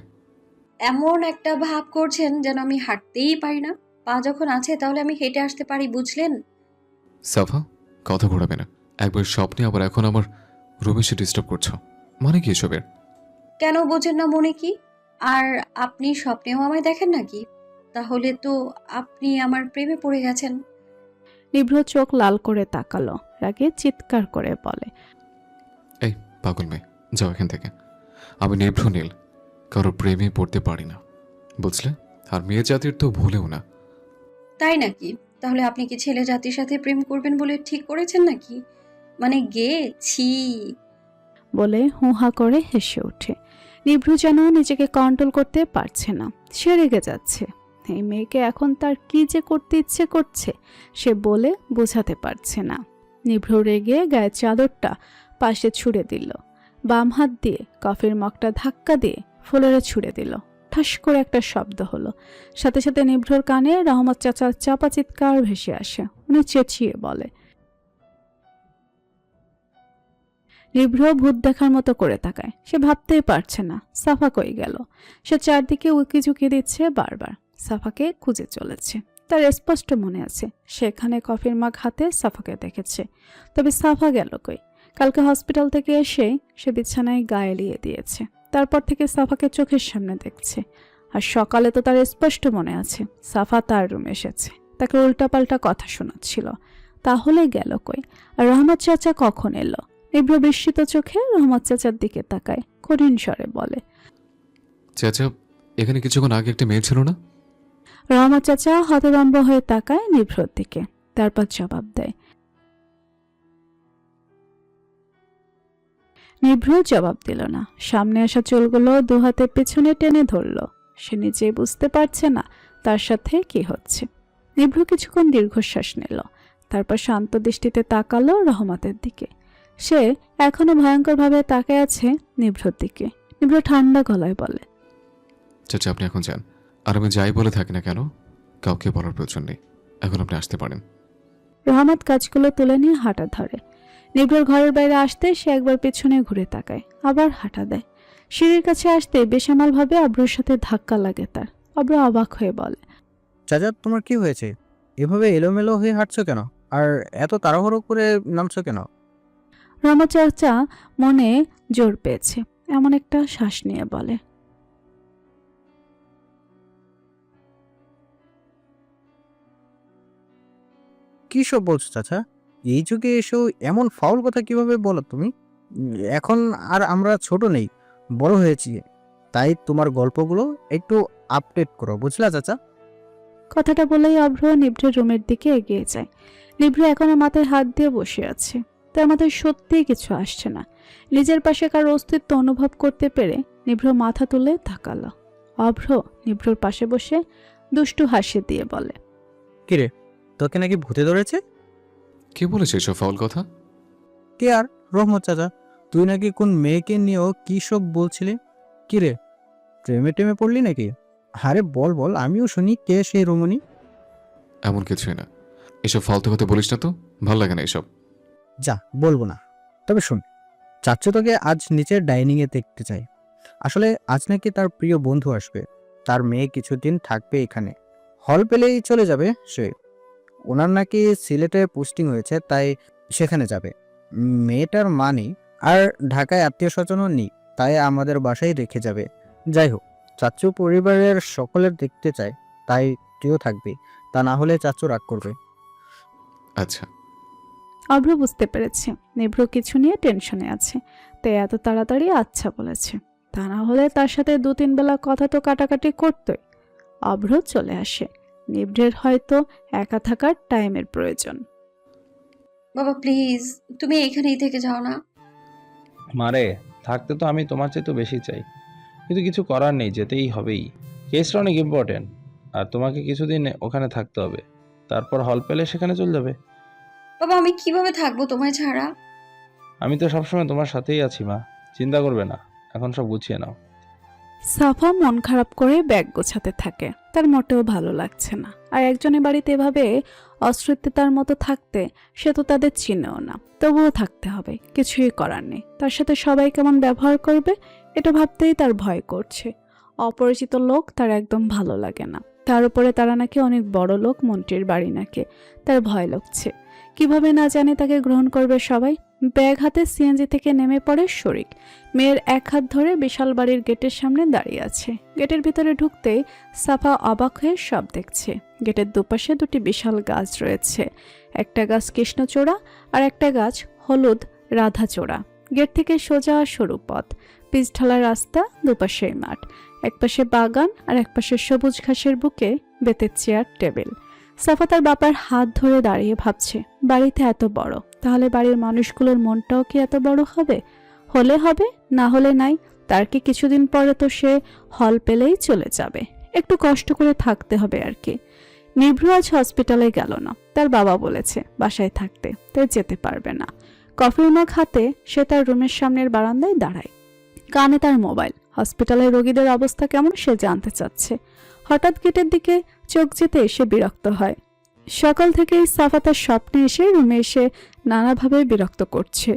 এমন একটা ভাব করছেন যেন আমি হাঁটতেই পারি না। পা যখন আছে তাহলে আমি হেঁটে আসতে পারি, বুঝলেন? সাফা, কথা ঘোরাবে না। একবার স্বপ্নে আবার এখন আমার রুমে এসে ডিস্টার্ব করছো, মানে কি এসবের? কেন বোঝেন না মনে কি? আর আপনি স্বপ্নেও আমায় দেখেন নাকি? তাহলে তো আপনি আমার প্রেমে পড়ে গেছেন। নিভ্র চোখ লাল করে তাকালো, রাগে চিৎকার করে বলে, এই পাগল মেয়ে, যাও এখান থেকে। আমি নিভ্র নীল কারো প্রেমে পড়তে পারি না, বুঝলে? আর মেয়ে জাতির তো ভুলেও না। তাই নাকি? তাহলে আপনি কি ছেলে জাতির সাথে প্রেম করবেন বলে ঠিক করেছেন নাকি? মানে ছি। বলে হুহা করে হেসে ওঠে। নিভ্র যেন নিজেকে কন্ট্রোল করতে পারছে না। সে রেগে যাচ্ছে। এই মেয়েকে এখন তার কি যে করতে ইচ্ছে করছে সে বলে বোঝাতে পারছে না। নিভ্র রেগে গায়ের চাদরটা পাশে ছুঁড়ে দিল। বাম হাত দিয়ে কফির মগটা ধাক্কা দিয়ে ফ্লোরে ছুঁড়ে দিল। ঠাস করে একটা শব্দ হলো। সাথে সাথে নিভ্রর কানে রহমত চাচার চাপা চিৎকার ভেসে আসে। উনি চেঁচিয়ে বলে, নিভ্র ভূত দেখার মতো করে তাকায়। সে ভাবতেই পারছে না সাফা কই গেল। সে চারদিকে উকি ঝুঁকি দিচ্ছে, বারবার সাফাকে খুঁজে চলেছে। তার স্পষ্ট মনে আছে সেখানে কফির মাগ হাতে সাফাকে দেখেছে। তবে সাফা গেল কই? কালকে হসপিটাল থেকে এসে সে বিছানায় গা এলিয়ে দিয়েছে। তারপর থেকে সাফাকে চোখের সামনে দেখছে। আর সকালে তো তার স্পষ্ট মনে আছে সাফা তার রুমে এসেছে, তাকে উল্টাপাল্টা কথা শোনাচ্ছিল। তাহলে গেল কই? আর রহমত চাচা কখন এলো? নিভ্র বিস্মিত চোখে রহমত চাচার দিকে তাকায়, কঠিন স্বরে বলে, চাচা, এখানে কিছুক্ষণ আগে একটা মেয়ে ছিল না? রহমত চাচা হতভম্ব হয়ে তাকায় নিভ্রর দিকে, তারপর জবাব দেয়। নিভ্র জবাব দিল না। সামনে আসা চুলগুলো দু হাতে পেছনে টেনে ধরল। সে নিজেই বুঝতে পারছে না তার সাথে কি হচ্ছে। নিভ্র কিছুক্ষণ দীর্ঘশ্বাস নিল, তারপর শান্ত দৃষ্টিতে তাকালো রহমতের দিকে। সে এখনো ভয়ঙ্করভাবে তাকিয়ে আছে নিভ্রর দিকে। নিভ্র ঠান্ডা গলায় বলে, চাচা, আপনি এখন যান। আর আমি যাই বলে থাকি না কেন, কাউকে বলার প্রয়োজন নেই। এখন আপনি আসতে পারেন। রহমত কাজগুলো তুলে নিয়ে হাঁটা ধরে। নিভ্রর ঘরের বাইরে আসতে সে একবার পেছনে ঘুরে তাকায়, আবার হাঁটা দেয়। সিঁড়ির কাছে আসতে বেসামালভাবে আব্রুর সাথে ধাক্কা লাগে তার। আব্রু অবাক হয়ে বলে, চাচা, তোমার কি হয়েছে? এভাবে এলোমেলো হয়ে হাঁটছো কেন? আর এত তাড়াহুড়ো করে নামছো কেন? রহমত চাচা মনে জোর পেয়েছে এমন একটা শ্বাস নিয়ে বলে, কি সব বলছো চাচা? এই যুগে এসেও এমন ফাউল কথা কিভাবে বলো তুমি? এখন আর আমরা ছোট নেই, বড় হয়েছি। তাই তোমার গল্পগুলো একটু আপডেট করো, বুঝলা চাচা? কথাটা বলেই অভ্র নিভ্রের রুমের দিকে এগিয়ে যায়। নিভ্র এখনো মাথায় হাত দিয়ে বসে আছে। তার মাথায় সত্যিই কিছু আসছে না। নিজের পাশে কারো অস্তিত্ব অনুভব করতে পেরে নিভ্র মাথা তুলে তাকালো। অভ্র নিভ্রর পাশে বসে দুষ্টু হাসি দিয়ে বলে, কিরে, তোকে নাকি ভূতে ধরেছে? কে বলেছে এসব ফাউল কথা? কে আর? রহমত চাচা। তুই নাকি কোন মেয়েকে নিয়েও কি সব বলছিলি? কিরে, প্রেমে টেমে পড়লি নাকি? আরে বল বল, আমিও শুনি, কে সেই রমণী? এমন কিছুই না। এসব ফালতু কথা বলিস না তো, ভাল লাগে না এসব। যা, বলবো না। তবে শোন, চাচ্চু তোকে আজ নিচের ডাইনিংয়ে দেখতে চাই। আসলে আজ নাকি তার প্রিয় বন্ধু আসবে। তার মেয়ে কিছুদিন থাকবে এখানে, হল পেলেই চলে যাবে সে। ওনার নাকি সিলেটে পোস্টিং হয়েছে, তাই সেখানে যাবে। মেয়েটার মা নেই, আর ঢাকায় আত্মীয় স্বজনও নেই, তাই আমাদের বাসায় রেখে যাবে। যাই হোক, চাচ্চু পরিবারের সকলের দেখতে চায়, তাই তুইও থাকবি। তা না হলে চাচ্চু রাগ করবে। আচ্ছা। অভ্র বুঝতে পেরেছে নিভ্র কিছু নিয়ে টেনশনে আছে, তাই এত তাড়াতাড়ি আচ্ছা বলেছে। তা না হলে তার সাথে 2-3 বেলা কথা তো কাটাকাটি করতই। অভ্র চলে আসে। নিভ্রের হয়তো একা থাকার টাইমের প্রয়োজন। বাবা প্লিজ, তুমি এখানেই থেকে যাও না। মারে, থাকতে তো আমি তোমার চেয়ে তো বেশি চাই, কিন্তু কিছু করার নেই, যেতেই হবেই। কেসটা অনেক ইম্পর্টেন্ট, আর তোমাকে কিছুদিন ওখানে থাকতে হবে। তারপর হল পেলে সেখানে চলে যাবে। বাবা আমি কিভাবে থাকবো তোমায় ছাড়া? আমি তো সবসময় তোমার সাথেই আছি মা, চিন্তা করবে না। এখন সব গুছিয়ে নাও। সাফা মন খারাপ করে ব্যাগ গোছাতে থাকে। তার মোটেও ভালো লাগছে না। আর একজনের বাড়িতে এভাবে অশ্রিতার মতো থাকতে সে তো তাদের চিনেও না, তবুও থাকতে হবে, কিছুই করার নেই। তার সাথে সবাই কেমন ব্যবহার করবে এটা ভাবতেই তার ভয় করছে। অপরিচিত লোক তার একদম ভালো লাগে না। তার উপরে তারা নাকি অনেক বড় লোক, মন্ত্রীর বাড়ি নাকি, তার ভয় লাগছে। কিভাবে না জানে তাকে গ্রহণ করবে সবাই। ব্যাগ হাতে সিএনজি থেকে নেমে পড়ে শরিক। মেয়ের এক হাত ধরে বিশাল বাড়ির গেটের সামনে দাঁড়িয়ে আছে। গেটের ভিতরে ঢুকতেই সাফা অবাক হয়ে সব দেখছে। গেটের দুপাশে 2টি বিশাল গাছ রয়েছে। একটা গাছ কৃষ্ণচূড়া আর একটা গাছ হলুদ রাধাচূড়া। গেট থেকে সোজা সরু পথ, পিচ ঢালা রাস্তা, দুপাশেই মাঠ। একপাশে বাগান আর একপাশে সবুজ ঘাসের বুকে বেতের চেয়ার টেবিল। সাফা তার বাবার হাত ধরে দাঁড়িয়ে ভাবছে, বাড়িতে এত বড়, তাহলে বাড়ির মানুষগুলোর মনটাও কি এত বড় হবে? হলে হবে, না হলে নাই। তার কি কিছুদিন পরে তো সে হল পেলেই চলে যাবে। একটু কষ্ট করে থাকতে হবে আর কি। নিভ্র আজ হসপিটালে গেল না, তার বাবা বলেছে বাসায় থাকতে, তাই যেতে পারবে না। কফির মগ হাতে সে তার রুমের সামনের বারান্দায় দাঁড়ায়। কানে তার মোবাইল। হসপিটালের রোগীদের অবস্থা কেমন সে জানতে চাচ্ছে। হঠাৎ গেটের দিকে চোখ যেতে সে বিরক্ত হয়। সকাল থেকেই সাফা তার স্বপ্নে এসে রুমে এসে নানাভাবে বিরক্ত করছে।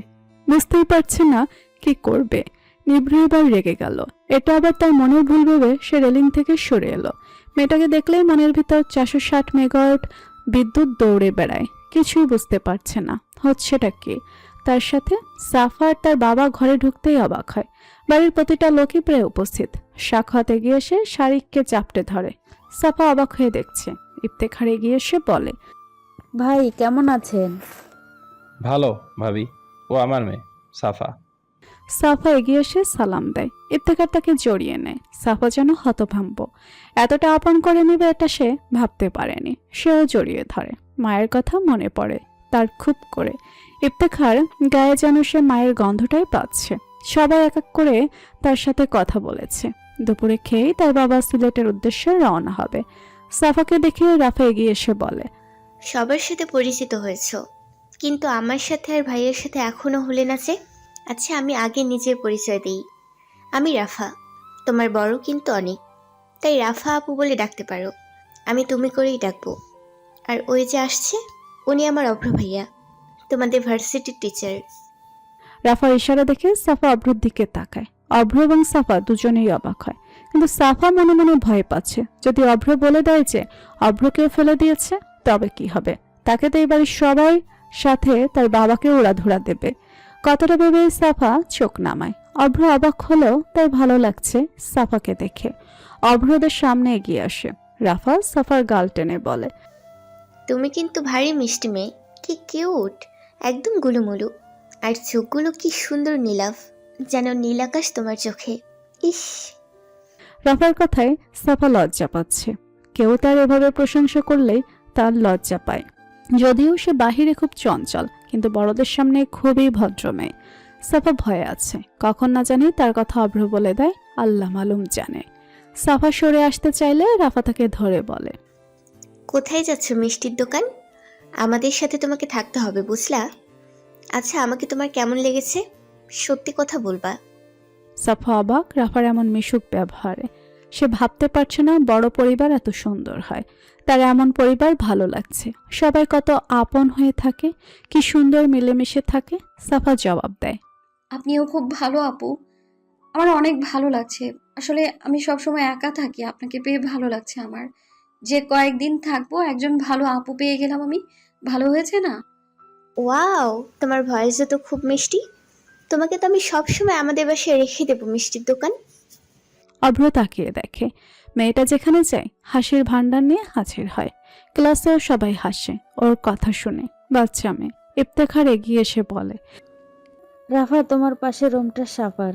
বুঝতেই পারছে না কি করবে। নিভ্র এবার রেগে গেল। এটা আবার তার মনের ভুল ভেবে সে রেলিং থেকে সরে এলো। মেয়েটাকে দেখলেই মনের ভিতর 460 মেগাওয়াট বিদ্যুৎ দৌড়ে বেড়ায়। কিছুই বুঝতে পারছে না হচ্ছেটা কি। তার সাথে সাফা আর তার বাবা ঘরে ঢুকতেই অবাক হয়। বাড়ির প্রতিটা লোকই প্রায় উপস্থিত। সাক্ষাৎ এগিয়ে এসে শারিককে চাপটে ধরে। সাফা অবাক হয়ে দেখছে। ইফতেখার এগিয়ে এসে বলে, ভাই কেমন আছেন? ভালো ভাবি, ও আমার মেয়ে সাফা। সাফা এগিয়ে এসে সালাম দেয়। ইফতেখার তাকে জড়িয়ে নেয়। সাফা যেন হতভম্ব। এতটা আপন করে নেবে এটা সে ভাবতে পারেনি। সেও জড়িয়ে ধরে। মায়ের কথা মনে পড়ে তার খুব করে। ইফতেখার গায়ে যেন সে মায়ের গন্ধটাই পাচ্ছে। সবাই এক এক করে তার সাথে কথা বলেছে। দুপুরে খেয়েই তার বাবা সিলেটের উদ্দেশ্যে রওনা হবে। সাফাকে দেখে রাফা এগিয়ে এসে বলে, সবার সাথে পরিচিত হয়েছো, কিন্তু আমার সাথে আর ভাইয়ের সাথে এখনো হলে না যে? আচ্ছা আমি আগে নিজের পরিচয় দিই। আমি রাফা, তোমার বড় কিন্তু অনেক, তাই রাফা আপু বলে ডাকতে পারো। আমি তুমি করেই ডাকবো। আর ওই যে আসছে, উনি আমার অভ্র ভাইয়া, তোমাদের ভার্সিটির টিচার। রাফার ইশারা দেখে সাফা অভ্রর দিকে তাকায়। অভ্র এবং সাফা দুজনেই অবাক হয়, কিন্তু সাফা মনে মনে ভয় পাচ্ছে। যদি অভ্র বলে দেয় যে অভ্রকেও ফেলে দিয়েছে, তবে কি হবে? তাকে তো এবার সবাই সাথে তার বাবাকে ওড়াধুরা দেবে। কথাটা ভেবে সাফা চোখ নামায়। অভ্র অবাক হলেও তার ভালো লাগছে সাফাকে দেখে। অভ্রদের সামনে এগিয়ে আসে। রাফা সাফার গাল টেনে বলে, তুমি কিন্তু ভারী মিষ্টি মেয়ে, কি কিউট। একদম গুলুমুলু। আর চোখগুলো কি সুন্দর নীলাভ, যেন নীলাকাশ তোমার চোখে। ইস। রাফার কথায় সাফা লজ্জা পাচ্ছে। কেউ তার এভাবে প্রশংসা করলেই তার লজ্জা পায়। যদিও সে বাহিরে খুব চঞ্চল, কিন্তু বড়দের সামনে খুবই ভদ্র মেয়ে। সাফা ভয়ে আছে, কখন না জানি তার কথা অভ্র বলে দেয়, আল্লাহ মালুম জানে। সাফা সরে আসতে চাইলে রাফা তাকে ধরে বলে, কোথায় যাচ্ছ? মিষ্টির দোকান। আমাদের সাথে তোমাকে থাকতে হবে, বুঝলা? আচ্ছা, আমাকে তোমার কেমন লেগেছে? সত্যি কথা বলবা। সাফা অবাক রাফার এমন মিশুক ব্যবহারে। সে ভাবতে পারছে না বড় পরিবার এত সুন্দর হয়। তার এমন পরিবার ভালো লাগছে, সবাই কত আপন হয়ে থাকে, কি সুন্দর মিলেমিশে থাকে। সাফা জবাব দেয়, আপনিও খুব ভালো আপু, আমার অনেক ভালো লাগছে। আসলে আমি সবসময় একা থাকি, আপনাকে পেয়ে ভালো লাগছে আমার। যে কয়েকদিন থাকবো একজন ভালো আপু পেয়ে গেলাম আমি, ভালো হয়েছে না? ওয়াও, তোমার ভয়েসও তো খুব মিষ্টি। তোমাকে তো আমি সবসময় আমাদের বাসায় রেখে দেবো মিষ্টির দোকান। অভ্র তাকিয়ে দেখে মেয়েটা যেখানে যায় হাসির ভান্ডার নিয়ে হাজির হয়। ক্লাসেও সবাই হাসে ওর কথা শুনে। বাচ্চা মেয়ে। ইফতেখার এগিয়ে এসে বলে, রাফা, তোমার পাশে রুমটা সাফার,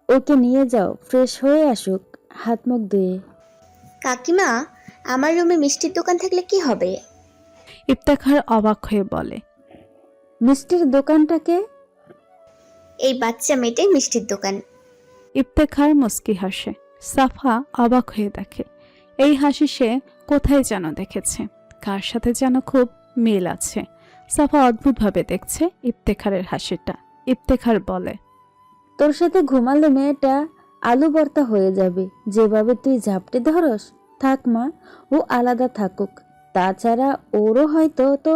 ওকে নিয়ে যাও, ফ্রেশ হয়ে আসুক, হাত মুখ ধুয়ে। কাকিমা, আমার রুমে মিষ্টির দোকান থাকলে কি হবে? ইফতেখার অবাক হয়ে বলে, মিষ্টির দোকানটাকে? এই বাচ্চা মেয়েটাই মিষ্টির দোকান। ইফতেখার মুস্কি হাসে। সাফা অবাক হয়ে দেখে এই হাসি সে কোথায় যেন দেখেছে, কার সাথে যেন খুব মিল আছে। সাফা অদ্ভুতভাবে দেখছে ইফতেখারের হাসিটা। ইফতেখার বলে, তোর সাথে ঘুমালে মেয়েটা আলু ভর্তা হয়ে যাবে, যেভাবে তুই ঝাপটে ধরস। থাক মা, ও আলাদা থাকুক। তাছাড়া ওরও হয়তো তো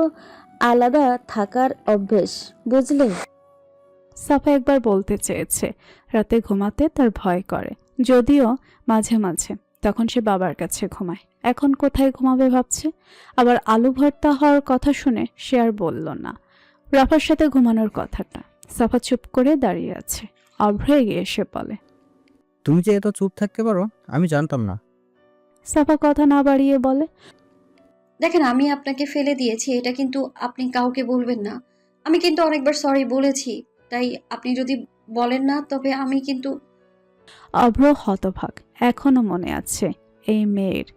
আলাদা থাকার অভ্যেস, বুঝলে? সাফা একবার বলতে চেয়েছে রাতে ঘুমাতে তার ভয় করে, যদিও মাঝে মাঝে তখন সে বাবার কাছে ঘুমায়। এখন কোথায় ঘুমাবে ভাবছে। আবার আলু ভর্তা হওয়ার কথা শুনে সে আর বলল না রাফার সাথে ঘুমানোর কথাটা। সাফা চুপ করে দাঁড়িয়ে আছে। অভ্র এগিয়ে এসে বলে, তুমি যে এত চুপ থাকতে পারো আমি জানতাম না। সাফা কথা না বাড়িয়ে বলে, দেখেন, আমি আপনাকে ফেলে দিয়েছি, এটা কিন্তু আপনি কাউকে বলবেন না। আমি কিন্তু অনেকবার সরি বলেছি, তাই আপনি যদি বলেন না তবে আমি কিন্তু। অভ্র হতভাগ। এখনো মনে আছে এই মেয়ের।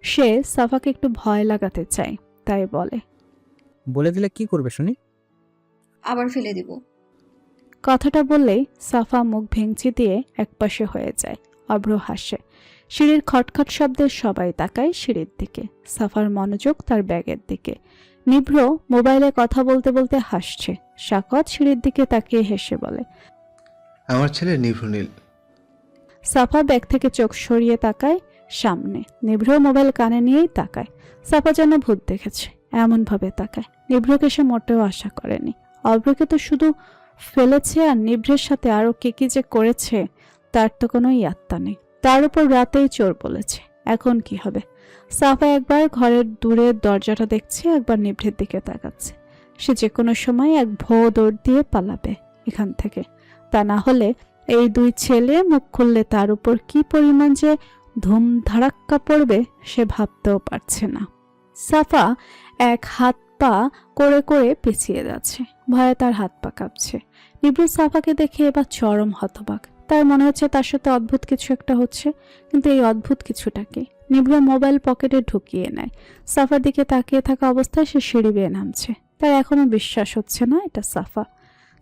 সে সাফাকে একটু ভয় লাগাতে চায়, তাই বলে, বলে দিলে কি করবে শুনি? আবার ফেলে দিব। কথাটা বললেই সাফা মুখ ভেঙচি দিয়ে একপাশে হয়ে যায়। অভ্র হাসে। সিঁড়ির খটখট শব্দে সবাই তাকায় সিঁড়ির দিকে। সাফার মনোযোগ তার ব্যাগের দিকে। নিভ্র মোবাইলে কথা বলতে বলতে হাসছে। শাকত সিঁড়ির দিকে তাকিয়ে হেসে বলে, আমার ছেলে নিভ্রনীল। সাফা ব্যাগ থেকে চোখ সরিয়ে তাকায় সামনে। নিভ্র মোবাইল কানে নিয়েই তাকায়। সাফা যেন ভূত দেখেছে, এমনভাবে তাকায়। নিভ্রকে সে মোটেও আশা করেনি। অভ্রকে তো শুধু ফেলেছে, আর নিভ্রের সাথে আরো কি যে করেছে তার তো কোনো ইয়াত্তা নেই। তার উপর রাতেই চোর বলেছে, এখন কি হবে? সাফা একবার ঘরের দূরের দরজাটা দেখছে, একবার নিভ্রের দিকে তাকাচ্ছে। সে যে কোনো সময় এক ভো দৌড় দিয়ে পালাবে এখান থেকে। তা না হলে এই দুই ছেলে মুখ খুললে তার উপর কি পরিমাণ যে ধুম ধারাক্কা পড়বে সে ভাবতেও পারছে না। সাফা এক হাত পা করে করে পিছিয়ে যাচ্ছে। ভয়ে তার হাত পা কাঁপছে। নিভ্র সাফাকে দেখে এবার চরম হতবাক। তার মনে হচ্ছে তার সাথে অদ্ভুত কিছু একটা হচ্ছে, কিন্তু এই অদ্ভুত কিছুটা কি? নিভ্র মোবাইল পকেটে ঢুকিয়ে নেয়। সাফার দিকে তাকিয়ে থাকা অবস্থায় সে সিঁড়ি বেয়ে নামছে। তার এখনো বিশ্বাস হচ্ছে না এটা সাফা।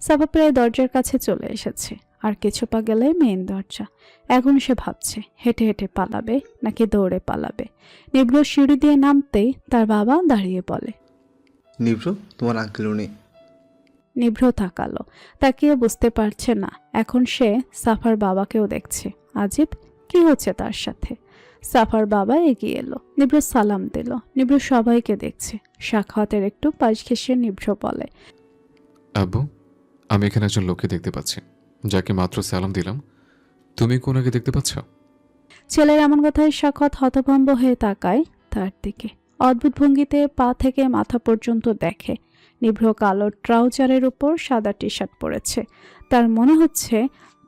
সাফা প্রায় দরজার কাছে চলে এসেছে। আর কিছু পা গেলে মেইন দরজা। এখন সে ভাবছে হেঁটে হেঁটে পালাবে নাকি দৌড়ে পালাবে। নিভ্র সিঁড়ি দিয়ে নামতেই তার বাবা দাঁড়িয়ে বলে, নিভ্র, তোমার আঙ্কেল উনি। নিভ্র তাকালো। তাকিয়ে বুঝতে পারছে না এখন সে সাফার বাবাকেও দেখছে। আজিব, কি হচ্ছে তার সাথে? সাফার বাবা এগিয়ে এলো। নিভ্র সালাম দিল। নিভ্র সবাইকে দেখছে। সাখাওয়াতের একটু পাশ ঘেঁষে নিভ্র বলে, আব্বু, আমি এখানে একজন লোককে দেখতে পাচ্ছি, যাকে মাত্র সালাম দিলাম। তুমি কোনাকে দেখতে পাচ্ছ? ছেলের এমন কথায় সাখাওয়াত হতভম্ব হয়ে তাকায় তার দিকে। অদ্ভুত ভঙ্গিতে পা থেকে মাথা পর্যন্ত দেখে। নিভ্র কালো ট্রাউজারের উপর সাদা টি শার্ট পরেছে। তার মনে হচ্ছে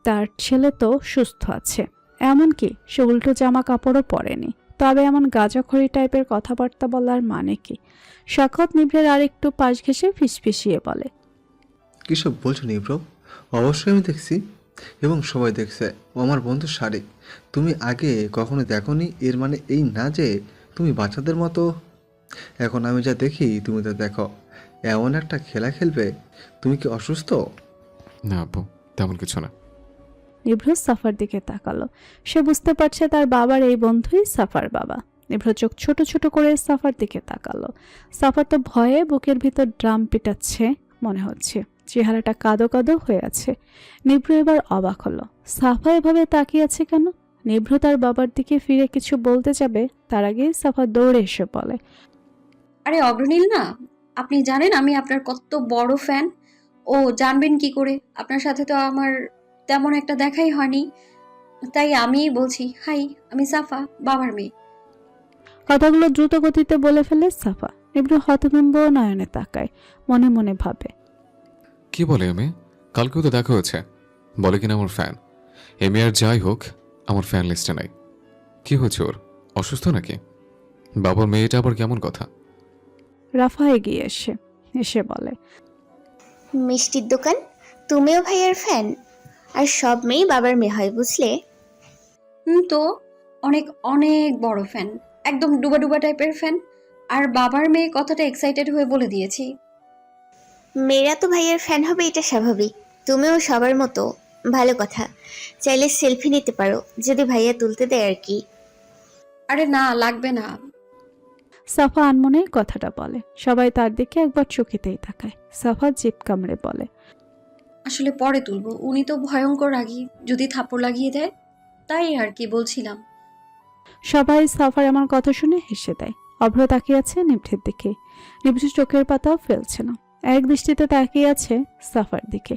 তার ছেলে তো সুস্থ আছে, এমনকি সে উল্টো জামা কাপড়ও পরেনি। তবে এমন গাঁজাখড়ি টাইপের কথাবার্তা বলার মানে কি? সাখাওয়াত নিভ্রের আর একটু পাশ ঘেঁষে ফিসফিসিয়ে বলে, কিসব বলছো নিব্র? অবশ্যই আমি দেখছি, এবং সবাই দেখছে। ও আমার বন্ধু শারিক। তুমি আগে কখনো দেখোনি, এর মানে এই না যে তুমি বাচ্চাদের মতো। এখন আমি যা দেখি তুমি তা দেখো। এমন একটা খেলা খেলবে? তুমি কি অসুস্থ? না আপু, তেমন কিছু না। নিভ্র সাফার দিকে তাকালো। সে বুঝতে পারছে তার বাবার এই বন্ধুই সাফার বাবা। নিভ্র চোখ ছোট ছোট করে সাফার দিকে তাকালো। সাফার তো ভয়ে বুকের ভিতর ড্রাম পিটাচ্ছে মনে হচ্ছে, চেহারাটা কাদো কাদো হয়ে আছে। নিভ্র এবার অবাক হলো, সাফা এভাবে তাকিয়ে আছে কেন? নিভ্র তার বাবার দিকে ফিরে কিছু বলতে যাবে, তার আগে সাফা দৌড়ে এসে বলে, আরে অগ্রনীল না, আপনি জানেন আমি আপনার কত বড় ফ্যান। ও জানবেন কি করে? আপনার সাথে তো আমার তেমন একটা দেখাই হয়নি, তাই আমিই বলছি। হাই, আমি সাফা, বাবার মেয়ে। কথাগুলো দ্রুত গতিতে বলে ফেলে সাফা। নিভ্র হতভম্ব নয়নে তাকায়, মনে মনে ভাবে, কি বলে এমএ? কালকেও তো দেখা হয়েছে, বলে কিনা আমার ফ্যান। এমএ আর যাই হোক, আমার ফ্যান লিস্টে নাই। কি হয়েছে ওর? অসুস্থ নাকি? বাবার মেয়েটা আবার কেমন কথা? রাফা এগিয়ে এসে বলে, মিষ্টির দোকান, তুমিও ভাইয়ার ফ্যান? আর সব মেয়ে বাবার মেয়ে হয়, বুঝলে? তো অনেক অনেক বড় ফ্যান, একদম ডুবা ডুবা টাইপের ফ্যান। আর বাবার মেয়ে কথাটা এক্সাইটেড হয়ে বলে দিয়েছি। মেয়েরা তো ভাইয়ার ফ্যান হবে, এটা স্বাভাবিক। তুমিও সবার মতো। ভালো কথা। চাইলে সেলফি নিতে পারো, যদি ভাইয়া তুলতে দেয় আর কি। আরে না, লাগবে না। সাফা আনমনে কথাটা বলে। সবাই তার দিকে একবার চকিতেই তাকায়। সাফা জিভ কামড়ে বলে, আসলে পরে তুলবো, উনি তো ভয়ঙ্কর রাগী, যদি থাপ্পড় লাগিয়ে দেয়, তাই আর কি বলছিলাম। সবাই সাফার আমার কথা শুনে হেসে দেয়। অভ্র তাকিয়ে আছে নিভৃর দিকে। নিভৃ চোখের পাতাও ফেলছে না, এক দৃষ্টিতে তাকিয়ে আছে সাফার দিকে।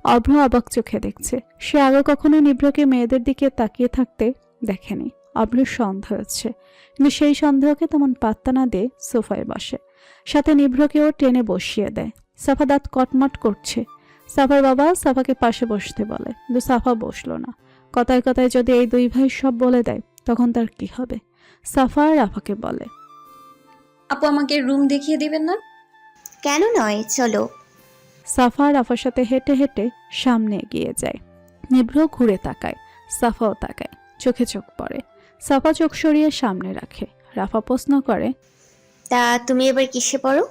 অভ্র অবাক চোখে দেখছে। সে আগে কখনো নিভ্রকে মেয়েদের দিকে তাকিয়ে থাকতে দেখেনি। অভ্রের সন্দেহ হচ্ছে, কিন্তু সেই সন্দেহকে তেমন পাত্তা না দিয়ে সোফায় বসে। সাথে নিভ্রকেও টেনে বসিয়ে দেয়। সাফা দাঁত কটমট করছে। সাফার বাবা সাফাকে পাশে বসতে বলে, কিন্তু সাফা বসলো না। কথায় কথায় যদি এই দুই ভাই সব বলে দেয়, তখন তার কি হবে? সাফা রাফাকে বলে, আপু, আমাকে রুম দেখিয়ে দিবেন না? কেন নয়, চলো। সাফা রাফার সাথে হেঁটে হেঁটে সামনে এগিয়ে যায়। নিভ্র ঘুরে তাকায়, সাফাও তাকায়, চোখে চোখ পড়ে। সাফা চোখ সরিয়ে সামনে রাখে। রাফা প্রশ্ন করে, তা তুমি এবার কিসে পড়ো?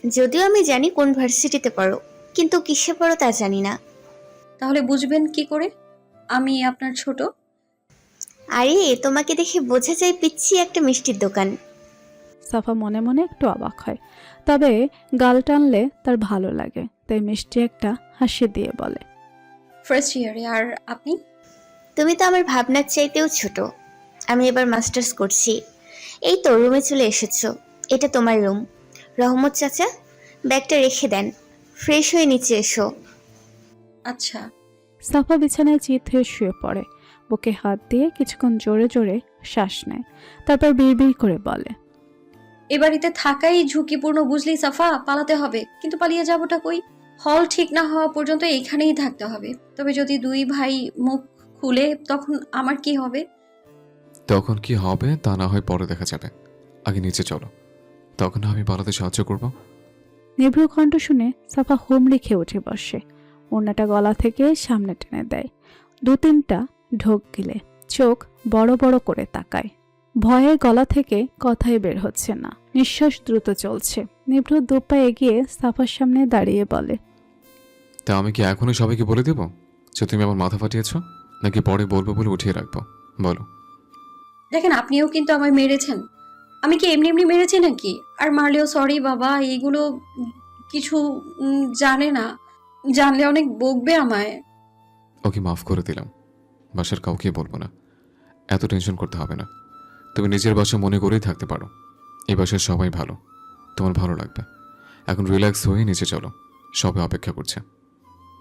যদিও আমি জানি কোন ভার্সিটিতে পড়ো, কিন্তু কিসে পড়ো তা জানি না। তাহলে বুঝবেন কি করে আমি আপনার ছোট? আরে, তোমাকে দেখে বোঝা যায় পিচ্ছি একটা মিষ্টির দোকান। সাফা মনে মনে একটু অবাক হয়, তবে গাল টানলে তার ভালো লাগে, তাই মিষ্টি একটা হাসি দিয়ে বলে, ফার্স্ট ইয়ারে। আর আপনি? তুমি তো আমার ভাবনার চাইতেও ছোট। আমি এবার মাস্টার্স করছি। এই তো রুমে চলে এসেছো। এটা তোমার রুম। রহমত চাচা, ব্যাগটা রেখে দেন, ফ্রেশ হয়ে নিচে এসো। আচ্ছা। সাফা বিছানায় চিত হয়ে শুয়ে পড়ে। বুকে হাত দিয়ে কিছুক্ষণ জোরে জোরে শ্বাস নেয়, তারপর বিড়বিড় করে বলে, এ বাড়িতে থাকাই ঝুঁকিপূর্ণ, বুঝলি সাফা? পালাতে হবে, কিন্তু পালিয়ে যাবোটা কই? হল ঠিক না হওয়া পর্যন্ত এইখানেই থাকতে হবে। তবে যদি দুই ভাই মুখ খুলে, তখন আমার কি হবে? তখন কি হবে তা না হয় পরে দেখা যাবে। আগে নিচে চলো, তখন আমি পালাতে সাহায্য করব। নিভ্র কণ্ঠ শুনে সাফা হুমড়ি খেয়ে উঠে বসে। ওড়নাটা গলা থেকে সামনে টেনে দেয়। দু তিনটা ঢোক গিলে চোখ বড় বড় করে তাকায়। ভয়ে গলা থেকে কথাই বের হচ্ছে না, নিঃশ্বাস দ্রুত চলছে। নিভ্র দুপা এগিয়ে সাফার সামনে দাঁড়িয়ে বলে, তা আমি কি এখনই সবাইকে বলে দেব যে তুমি আমার মাথা ফাটিয়েছ, নাকি পরে বলবো বলে উঠিয়ে রাখবো? বলো। দেখেন, আপনিও কিন্তু আমায় মেরেছেন। আমি কি এমনি এমনি মেরেছি নাকি? আর মারলেও সরি বাবা, এইগুলো কিছু জানে না, জানলে অনেক বকবে আমায়। ওকে মাফ করে দিলাম, বাসার কাউকে বলবো না। এত টেনশন করতে হবে না, তুমি নিজের বাসা মনে করেই থাকতে পারো। এই বাসার সবাই ভালো, তোমার ভালো লাগবে। এখন রিল্যাক্স হয়ে নিচে চলো, সবাই অপেক্ষা করছে।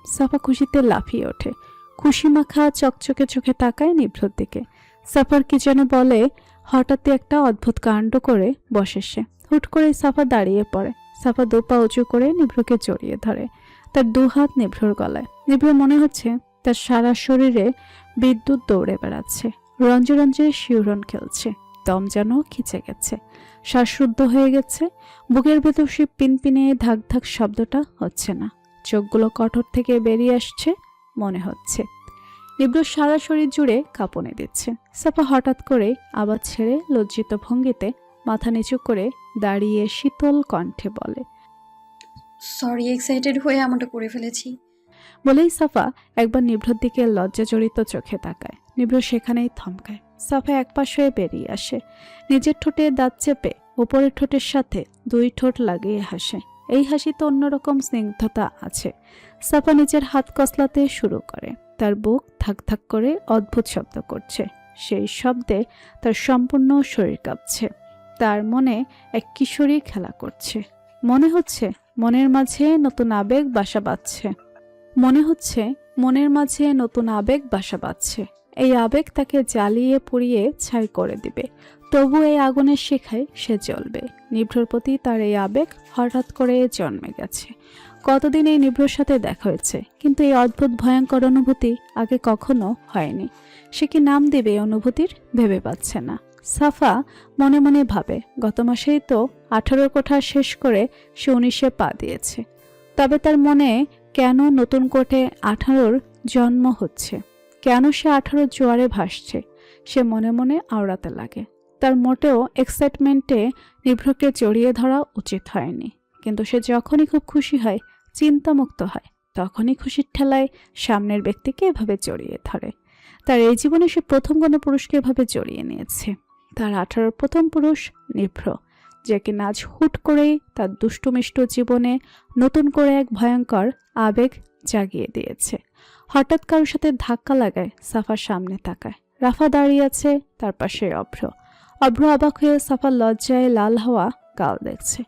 সাফা খুশিতে লাফিয়ে ওঠে। খুশি মাখা চকচকে চোখে তাকায় নিভ্রর দিকে। সাফার কি যেন বলে, হঠাৎ একটা অদ্ভুত কাণ্ড করে বসে সে। হুট করে সাফা দাঁড়িয়ে পড়ে। সাফা দুপা উঁচু করে নিভ্রকে জড়িয়ে ধরে, তার দু হাত নিভ্রর গলায়। নিভ্র মনে হচ্ছে তার সারা শরীরে বিদ্যুৎ দৌড়ে বেড়াচ্ছে, রঞ্জে রঞ্জে শিউরন খেলছে। দম যেন খিচে গেছে, শ্বাসরুদ্ধ হয়ে গেছে। বুকের ভেতর সে পিনপিনে ধাক ধাক শব্দটা হচ্ছে না। চোখগুলো কঠোর থেকে বেরিয়ে আসছে মনে হচ্ছে। নিভ্র সারা শরীর জুড়ে কাঁপুনি দিচ্ছে। সাফা হঠাৎ করে আবার ছেড়ে লজ্জিত ভঙ্গিতে মাথা নিচু করে দাঁড়িয়ে শীতল কণ্ঠে বলে, সরি, এক্সাইটেড হয়ে এমনটা করে ফেলেছি। বলেই সাফা একবার নিভ্রর দিকে লজ্জাজড়িত চোখে তাকায়। নিভ্র সেখানেই থমকায়। সাফা একপাশ হয়ে বেরিয়ে আসে। নিজের ঠোঁটে দাঁত চেপে উপরের ঠোঁটের সাথে দুই ঠোঁট লাগিয়ে হাসে। এই হাসিতে অন্যরকম স্নিগ্ধতা আছে। সাফা নিজের হাত কসলাতে শুরু করে। তার বুক ধাক ধাক করে অদ্ভুত শব্দ করছে। সেই শব্দে তার সম্পূর্ণ শরীর কাঁপছে। তার মনে এক কিশোরী খেলা করছে। মনে হচ্ছে মনের মাঝে নতুন আবেগ বাসা বাঁধছে। মনের মাঝে নতুন আবেগ বাসা বাঁধছে। এই আবেগ তাকে জ্বালিয়ে পুড়িয়ে ছাই করে দিবে। তবু এই আগুনের শিখায় সে জ্বলবে। নিভ্রর প্রতি তার এই আবেগ হঠাৎ করে জন্মে গেছে। কতদিন এই নিভ্রর সাথে দেখা হয়েছে, কিন্তু এই অদ্ভুত ভয়ঙ্কর অনুভূতি আগে কখনো হয়নি। সে কি নাম দেবে এই অনুভূতির ভেবে পাচ্ছে না। সাফা মনে মনে ভাবে, গত মাসেই তো 18 কোঠা শেষ করে সে 19-এ পা দিয়েছে। তবে তার মনে কেন নতুন কোঠে 18-র জন্ম হচ্ছে, কেন সে 18 জোয়ারে ভাসছে, সে মনে মনে আওড়াতে লাগে। তার মোটেও এক্সাইটমেন্টে নিভ্রকে জড়িয়ে ধরা উচিত হয়নি, কিন্তু সে যখনই খুব খুশি হয়, চিন্তামুক্ত হয়, তখনই খুশির ঠেলায় সামনের ব্যক্তিকে এভাবে জড়িয়ে ধরে। তার এই জীবনে সে প্রথম কোনো পুরুষকে এভাবে জড়িয়ে নিয়েছে। তার 18 প্রথম পুরুষ নিভ্র, যে কিনা আজ হুট করেই তার দুষ্টুমিষ্ট জীবনে নতুন করে এক ভয়ঙ্কর আবেগ জাগিয়ে দিয়েছে। হঠাৎ কারোর সাথে ধাক্কা লাগায় সাফার সামনে তাকায়। রাফা দাঁড়িয়ে আছে তার পাশে। অভ্র অবাক হয়ে সাফার লজ্জায় লাল হওয়া গাল দেখছে।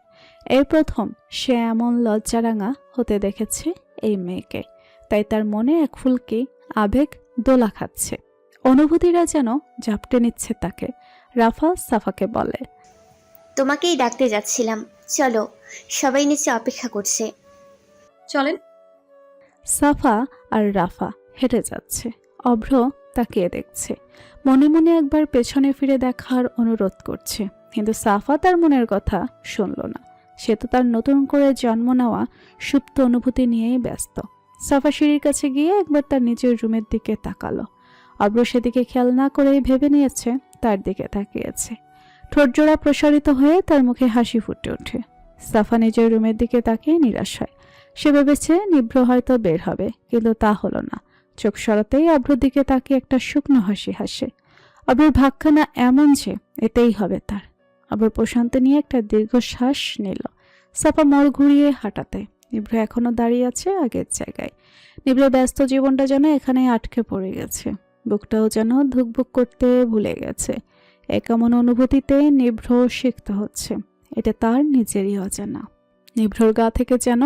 এই প্রথম সে এমন লজ্জারাঙা হতে দেখেছে এই মেয়েকে। তাই তার মনে এক ফুলকি আবেগ দোলা খাচ্ছে। অনুভূতিরা যেন ঝাপটে নিচ্ছে তাকে। রাফা সাফাকে বলে, তোমাকেই ডাকতে যাচ্ছিলাম, চলো, সবাই নিচে অপেক্ষা করছে। চলেন। সাফা আর রাফা হেঁটে যাচ্ছে। অভ্র তাকিয়ে দেখছে। মনে মনে একবার পেছনে ফিরে দেখার অনুরোধ করছে, কিন্তু সাফা তার মনের কথা শুনল না। সে তো তার নতুন করে জন্ম নেওয়া সুপ্ত অনুভূতি নিয়েই ব্যস্ত। সাফা সিঁড়ির কাছে গিয়ে একবার তার নিজের রুমের দিকে তাকালো। অভ্র সেদিকে খেয়াল না করেই ভেবে নিয়েছে তার দিকে তাকিয়েছে। ঠোঁটজোড়া প্রসারিত হয়ে তার মুখে হাসি ফুটে ওঠে। সাফা নিজের রুমের দিকে তাকিয়ে নিরাশ হয়। সে ভেবেছে নিভ্র হয়তো বের হবে, কিন্তু তা হলো না। চোখ সরাতেই অভ্রর দিকে তাকিয়ে একটা শুকনো হাসি হাসে। অভ্রর ভাবখানা এমন যে এতেই হবে তার। অভ্র প্রশান্তি নিয়ে একটা দীর্ঘশ্বাস নিল। সাফা মোড় ঘুরিয়ে হাঁটাতে নিভ্র এখনো দাঁড়িয়ে আছে আগের জায়গায়। নিভ্রের ব্যস্ত জীবনটা যেন এখানে আটকে পড়ে গেছে। বুকটাও যেন ধুকবুক করতে ভুলে গেছে। কেমন অনুভূতিতে নিভ্র শিখতে হচ্ছে, এটা তার নিজেরই অজানা। নিভ্রর গা থেকে যেন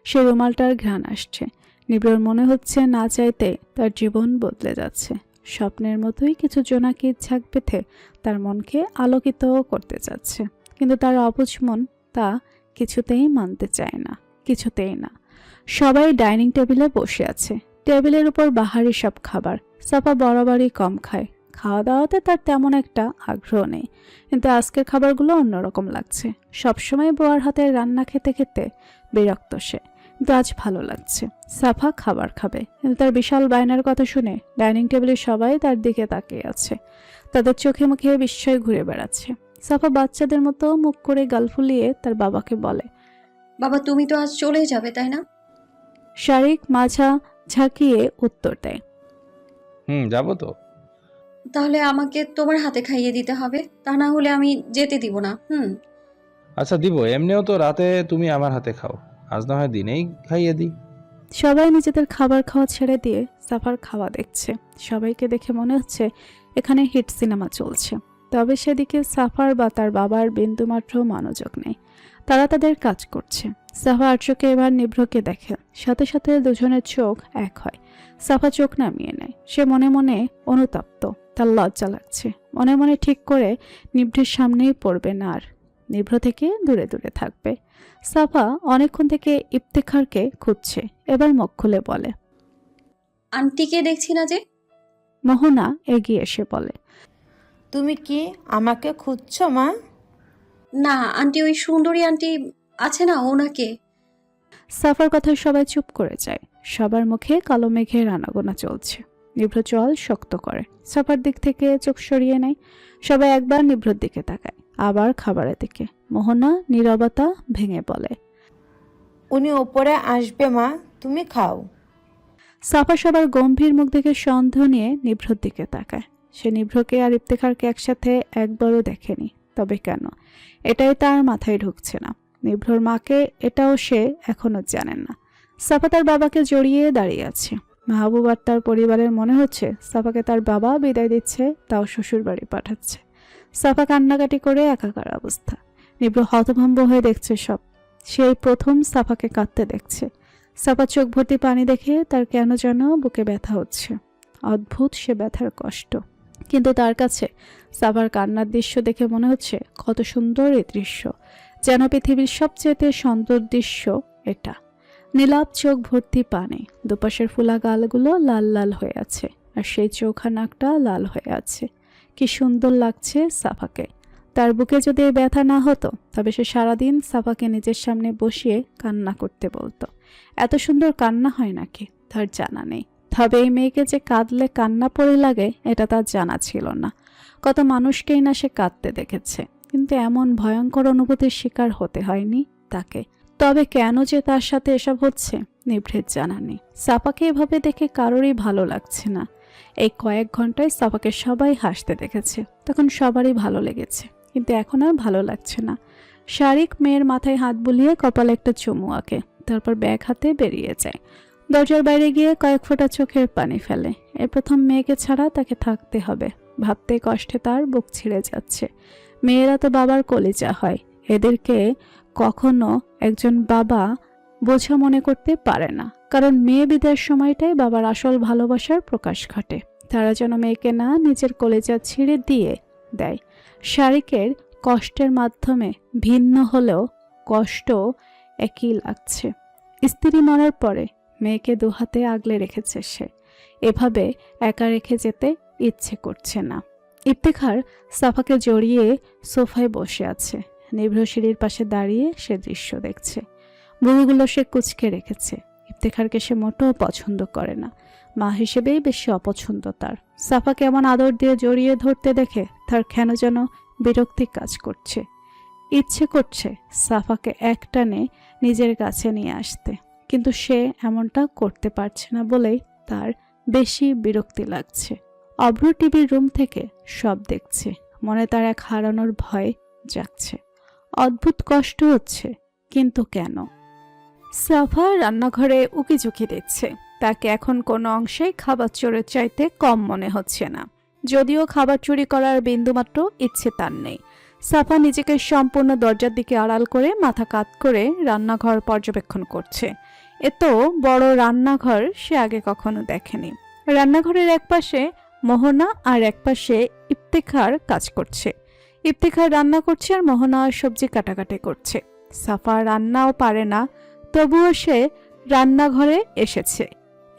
সে রুমালটার ঘ্রাণ আসছে। নিভ্রর মনে হচ্ছে না চাইতে তার জীবন বদলে যাচ্ছে। স্বপ্নের মতোই কিছু জোনাকি ঝাঁক পেতে তার মনকে আলোকিত করতে যাচ্ছে, কিন্তু তার অবুঝ মন তা কিছুতেই মানতে চায় না, কিছুতেই না। সবাই ডাইনিং টেবিলে বসে আছে। টেবিলের উপর বাহারি সব খাবার। সাফা বরাবরই কম খায়। খাওয়া দাওয়াতে তার তেমন একটা আগ্রহ নেই, কিন্তু আজকের খাবারগুলো অন্যরকম লাগছে। সবসময় বউয়ার হাতের রান্না খেতে খেতে বিরক্ত সে, কিন্তু আজ ভালো লাগছে। সাফা খাবার খাবে, কিন্তু তার বিশাল বায়নার কথা শুনে ডাইনিং টেবিলে সবাই তার দিকে তাকিয়ে আছে। তাদের চোখে মুখে বিস্ময় ঘুরে বেড়াচ্ছে। সাফা বাচ্চাদের মতো মুখ করে গাল ফুলিয়ে তার বাবাকে বলে, বাবা, তুমি তো আজ চলে যাবে, তাই না? শারিক মাঝা ঝাঁকিয়ে উত্তর দেয়, যাবো তো। তাহলে আমাকে তোমার হাতে খাইয়ে দিতে হবে, তা না হলে আমি যেতে দিব না। আচ্ছা দিব, এমনিও তো রাতে তুমি আমার হাতে খাও, আজ না হয় দিনেই খাইয়ে দিই। সবাই নিজেদের খাবার খাওয়া ছেড়ে দিয়ে সাফার খাওয়া দেখছে। সবাইকে দেখে মনে হচ্ছে এখানে হিট সিনেমা চলছে। তবে সেদিকে সাফার বা তার বাবার বিন্দুমাত্র মনোযোগ নেই। তারা তাদের কাজ করছে। সাফা আর চোখে এবার নিভ্রকে দেখে। সাথে সাথে দুজনের চোখ এক হয়। সাফা চোখ নামিয়ে নেয়। সে মনে মনে অনুতপ্ত। তার লজ্জা লাগছে। মনে মনে ঠিক করে নিভ্রের সামনেই পড়বে না, আর নিভ্র থেকে দূরে দূরে থাকবে। সাফা অনেকক্ষণ থেকে ইফতেখারকে খুঁজছে। এবার মুখ খুলে বলে, আন্টিকে দেখছি না যে। মোহনা এগিয়ে এসে বলে, তুমি কি আমাকে খুঁজছো মা? না আন্টি, ওই সুন্দরী আন্টি আছে না, ওনাকে। সাফার কথায় সবাই চুপ করে যায়। সবার মুখে কালো মেঘের আনাগোনা চলছে। নিভ্র চোয়াল শক্ত করে সাফার দিক থেকে চোখ সরিয়ে নেয়। সবাই একবার নিভ্রর দিকে তাকায়, আবার খাবারের দিকে। মোহনা নীরবতা ভেঙে বলে, উনি ওপরে আসবে মা, তুমি খাও। সাফা সবার গম্ভীর মুখ দেখে সন্দেহ নিয়ে নিভ্রর দিকে তাকায়। সে নিভ্রকে আর ইফতেখারকে একসাথে একবারও দেখেনি, তবে কেন এটাই তার মাথায় ঢুকছে না। নিভ্রর মাকে এটাও সে এখনো জানেন না। সাফা তার বাবাকে জড়িয়ে দাঁড়িয়ে আছে। মাহবুব আর তার পরিবারের মনে হচ্ছে সাফাকে তার বাবা বিদায় দিচ্ছে, তাও শ্বশুর বাড়ি পাঠাচ্ছে। সাফা কান্নাকাটি করে একাকার অবস্থা। নিভ্র হতভম্ব হয়ে দেখছে সব। সেই প্রথম সাফাকে কাঁদতে দেখছে। সাফা চোখ ভর্তি পানি দেখে তার কেন যেন বুকে ব্যথা হচ্ছে। অদ্ভুত সে ব্যথার কষ্ট। কিন্তু তার কাছে সাফার কান্নার দৃশ্য দেখে মনে হচ্ছে কত সুন্দর এই দৃশ্য, যেন পৃথিবীর সবচেয়ে সুন্দর দৃশ্য এটা। নীলাভ চোখ ভর্তি পানি, দুপাশের ফুলা গালগুলো লাল লাল হয়ে আছে, আর সেই চোখা নাকটা লাল হয়ে আছে। কি সুন্দর লাগছে সাফাকে। তার বুকে যদি এই ব্যথা না হতো তবে সে সারাদিন সাফাকে নিজের সামনে বসিয়ে কান্না করতে বলতো। এত সুন্দর কান্না হয় নাকি তার জানা নেই। তবে এই মেয়েকে যে কাঁদলে কান্না পড়ে লাগে এটা তার জানা ছিল না। কত মানুষকেই না সে কাঁদতে দেখেছে, কিন্তু এমন ভয়ঙ্কর অনুভূতির শিকার হতে হয়নি তাকে। তবে কেন যে তার সাথে এসব হচ্ছে নিভৃত জানা নেই। সাফাকে এভাবে দেখে কারোরই ভালো লাগছে না। এই কয়েক ঘন্টায় সাফাকে সবাই হাসতে দেখেছে, তখন সবারই ভালো লেগেছে, কিন্তু এখন আর ভালো লাগছে না। শারিক মেয়ের মাথায় হাত বুলিয়ে কপালে একটা চুমু আঁকে, তারপর ব্যাগ হাতে বেরিয়ে যায়। দরজার বাইরে গিয়ে কয়েক ফোঁটা চোখের পানি ফেলে। এর প্রথম মেয়েকে ছাড়া তাকে থাকতে হবে। ভাবতে কষ্টে তার বুক ছিঁড়ে যাচ্ছে। মেয়েরা তো বাবার কলিজা হয়, এদেরকে কখনো একজন বাবা বোঝা মনে করতে পারে না, কারণ মেয়ে বিদায়ের সময়টাই বাবার আসল ভালোবাসার প্রকাশ ঘটে। তারা যেন মেয়েকে না নিজের কলিজা ছিঁড়ে দিয়ে দেয়। শারিকের কষ্টের মাধ্যমে ভিন্ন হলেও কষ্ট একই লাগছে। স্ত্রী মরার পরে মেয়েকে দুহাতে আগলে রেখেছে সে, এভাবে একা রেখে যেতে ইচ্ছে করছে না। ইফতেখার সাফাকে জড়িয়ে সোফায় বসে আছে। নিভ্র সিঁড়ির পাশে দাঁড়িয়ে সে দৃশ্য দেখছে। বুড়িগুলো সে কুচকে রেখেছে। ইফতেখারকে সে মোটেও পছন্দ করে না, মা হিসেবেই বেশি অপছন্দ তার। সাফাকে এমন আদর দিয়ে জড়িয়ে ধরতে দেখে তার কেন যেন বিরক্তি কাজ করছে। ইচ্ছে করছে সাফাকে একটানে নিজের কাছে নিয়ে আসতে, কিন্তু সে এমনটা করতে পারছে না বলেই তার বেশি বিরক্তি লাগছে। অভ্র টিভির রুম থেকে সব দেখছে, মনে তার এক হারানোর ভয় জাগছে। অদ্ভুত কষ্ট হচ্ছে, কিন্তু কেন? সাফা রান্নাঘরে উকিঝুঁকি দিচ্ছে। তাকে এখন কোনো অংশেই খাবার চোরের চাইতে কম মনে হচ্ছে না, যদিও খাবার চুরি করার বিন্দুমাত্র ইচ্ছে তার নেই। সাফা নিজেকে সম্পূর্ণ দরজার দিকে আড়াল করে মাথা কাত করে রান্নাঘর পর্যবেক্ষণ করছে। এত বড় রান্নাঘর সে আগে কখনো দেখেনি। রান্নাঘরের একপাশে মোহনা আর একপাশে ইফতেখার কাজ করছে। ইফতেখার রান্না করছে আর মোহনা সবজি কাটাকাটি করছে। সাফা রান্নাও পারে না, তবুও সে রান্নাঘরে এসেছে।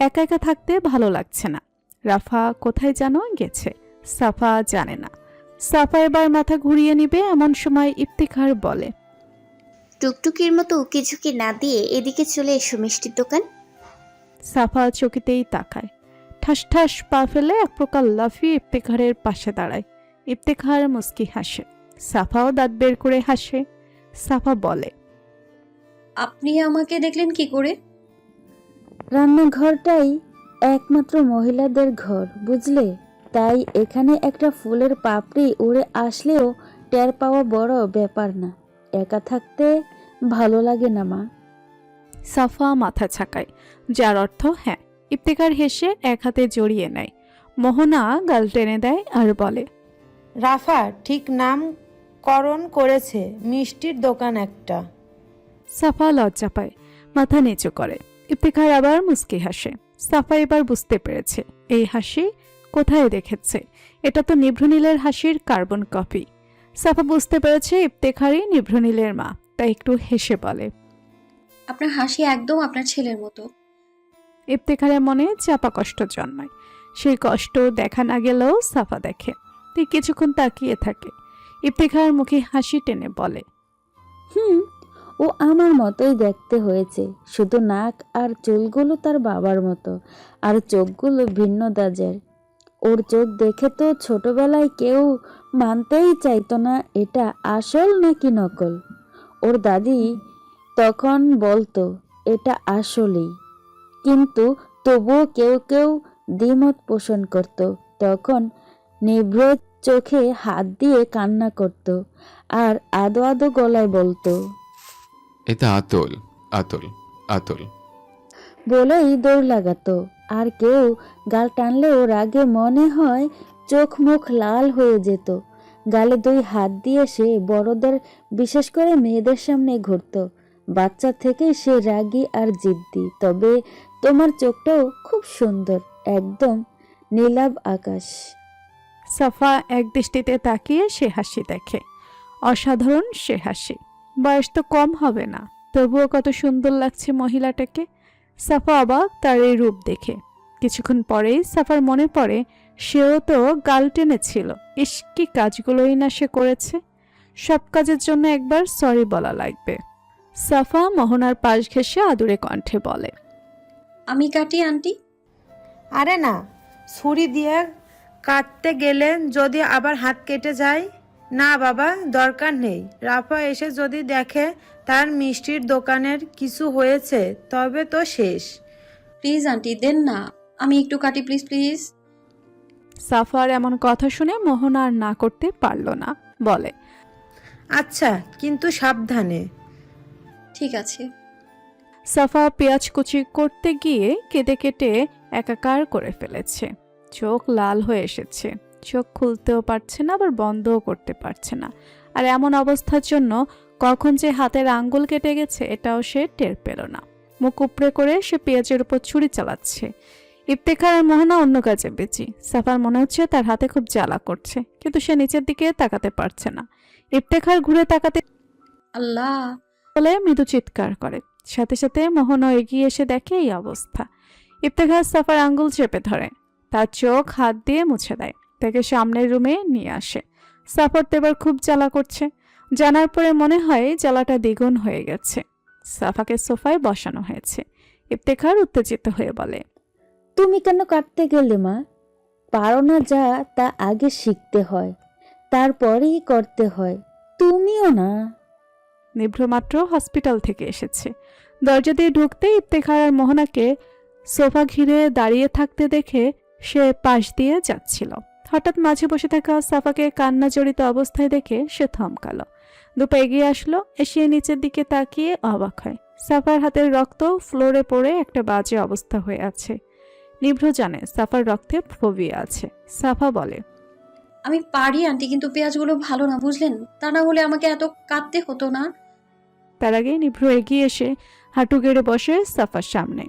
একা একা থাকতে ভালো লাগছে না। রাফা কোথায় যেন গেছে, সাফা জানে না। সাফা এবার মাথা ঘুরিয়ে নিবে এমন সময় ইফতেখার বলে, টুকটুকির মতো উকিঝুঁকি না দিয়ে এদিকে চলে এসো মিষ্টির দোকান। সাফা চকিতেই তাকায়। ঠাস ঠাস পা ফেলে এক প্রকার লাফিয়ে ইফতেখারের পাশে দাঁড়ায়। ইফতেখার মুস্কি হাসে, সাফাও দাঁত বের করে হাসে। সাফা বলে, আপনি আমাকে দেখলেন কি করে? রান্নাঘরটাই একমাত্র মহিলাদের ঘর, বুঝলে? তাই এখানে একটা ফুলের পাপড়ি উড়ে আসলেও টের পাওয়া বড় ব্যাপার না। একা থাকতে ভালো লাগে না মা। সাফা মাথা ছাকায়, যার অর্থ হ্যাঁ। ইফতেখার হেসে এক হাতে জড়িয়ে নেয়। মোহনা গাল টেনে দেয় আর বলে, রাফা ঠিক নামকরণ করেছে, মিষ্টির দোকান একটা। সাফা লজ্জা পায়, মাথা নিচু করে। ইফতেখার আবার মুস্কি হাসে। সাফা এবার বুঝতে পেরেছে এই হাসি কোথায় দেখেছে। এটা তো নিভ্রনীলের হাসির কার্বন কপি। সাফা বুঝতে পেরেছে ইফতেখারই নিভ্রনীলের মা, তাই একটু হেসে বলে, আপনার হাসি একদম আপনার ছেলের মতো। ইফতেখারের মনে চাপা কষ্ট জন্মায়। সেই কষ্ট দেখা না গেলেও সাফা দেখে। তুই কিছুক্ষণ তাকিয়ে থাকে। ইফতেখার মুখে হাসি টেনে বলে, ও আমার মতোই দেখতে হয়েছে, শুধু নাক আর চুলগুলো তার বাবার মতো, আর চোখগুলো ভিন্ন দাজের। ওর চোখ দেখে তো ছোটবেলায় কেউ মানতেই চাইতো না এটা আসল নাকি নকল। ওর দাদি তখন বলতো এটা আসলেই, কিন্তু তবুও কেউ কেউ দ্বিমত পোষণ করত। তখন নিভ্র চোখে হাত দিয়ে কান্না করত আর আদো আদো গলায় বলতো এটা আতল, আতল, আতল। বলেই দৌড় লাগাতো। আর কেউ গাল টানলেও রাগে মনে হয় চোখ মুখ লাল হয়ে যেত। গালে 2 হাত দিয়ে সে বড়দের, বিশেষ করে মেয়েদের সামনে ঘুরতো। বাচ্চা থেকে সে রাগী আর জিদ্দি। তবে তোমার চোখটাও খুব সুন্দর, একদম নীলাভ আকাশ। সাফা এক দৃষ্টিতে তাকিয়ে সে হাসি দেখে। অসাধারণ সে হাসি। বয়স তো কম হবে না, তবুও কত সুন্দর লাগছে মহিলাটাকে। সাফা অবাক তার এই রূপ দেখে। কিছুক্ষণ পরেই সাফার মনে পড়ে সেও তো গাল টেনেছিল। ইস, কি কাজগুলোই না সে করেছে। সব কাজের জন্য একবার সরি বলা লাগবে। সাফা মোহনার পাশ ঘেঁষে আদুরে কণ্ঠে বলে, আমি কাটি আন্টি। আরে না, ছুরি দিয়ে কাটতে গেলে যদি আবার হাত কেটে যায়। না বাবা, দরকার নেই। রাফা এসে যদি দেখে তার মিষ্টির দোকানের কিছু হয়েছে তবে তো শেষ। প্লিজ আন্টি দেন না, আমি একটু কাটি প্লিজ প্লিজ। সাফার এমন কথা শুনে মোহনা আর না করতে পারল না, বলে, আচ্ছা, কিন্তু সাবধানে। ঠিক আছে। সাফা পেঁয়াজ কুচি করতে গিয়ে কেটে কেটে একাকার করে ফেলেছে। চোখ লাল হয়ে এসেছে, চোখ খুলতেও পারছে না, আবার বন্ধও করতে পারছে না। আর এমন অবস্থার জন্য কখন যে হাতের আঙ্গুল কেটে গেছে এটাও সে টের পেল না। মুখ উপড়ে করে সে পেঁয়াজের উপর ছুরি চালাচ্ছে। ইফতেখার আর মোহনা অন্য কাজে বেঁচি। সাফার মনে হচ্ছে তার হাতে খুব জ্বালা করছে, কিন্তু সে নিচের দিকে তাকাতে পারছে না। ইফতেখার ঘুরে তাকাতে আল্লাহ! বলে মৃদু চিৎকার করে। সাথে সাথে মোহনা এগিয়ে এসে দেখে এই অবস্থা। ইফতেখার সাফার আঙ্গুল চেপে ধরে, তার চোখ হাত দিয়ে মুছে দেয়, তাকে সামনের রুমে নিয়ে আসে। সাফার তো এবার খুব জ্বালা করছে। জানার পরে মনে হয় জ্বালাটা দ্বিগুণ হয়ে গেছে। সাফাকে সোফায় বসানো হয়েছে। ইফতেখার উত্তেজিত হয়ে বলে, তুমি কেন কাটতে গেলে মা? পারো না যা তা আগে শিখতে হয়, তারপরেই করতে হয়। তুমিও না। নিভ্র মাত্র হসপিটাল থেকে এসেছে। দরজা দিয়ে ঢুকতে ইফতেখার আর মোহনাকে সোফা ঘিরে দাঁড়িয়ে থাকতে দেখে সে পাশ দিয়ে যাচ্ছিল। হঠাৎ মাঝে বসে থাকা সাফাকে কান্না জড়িত অবস্থায় দেখে সে থমকালো। দুপা এগিয়ে আসলো, এসে নিচের দিকে তাকিয়ে অবাক হয়। সাফার হাতের রক্ত ফ্লোরে পড়ে একটা বাজে অবস্থা হয়ে আছে। নিভ্র জানে সাফার রক্তে ফোবিয়া আছে। সাফা বলে, আমি পারি আন্টি, কিন্তু পেঁয়াজগুলো ভালো না বুঝলেন, তা না হলে আমাকে এত কাটতে হতো না। তার আগে নিভ্র এগিয়ে এসে হাঁটু গেড়ে বসে সাফার সামনে।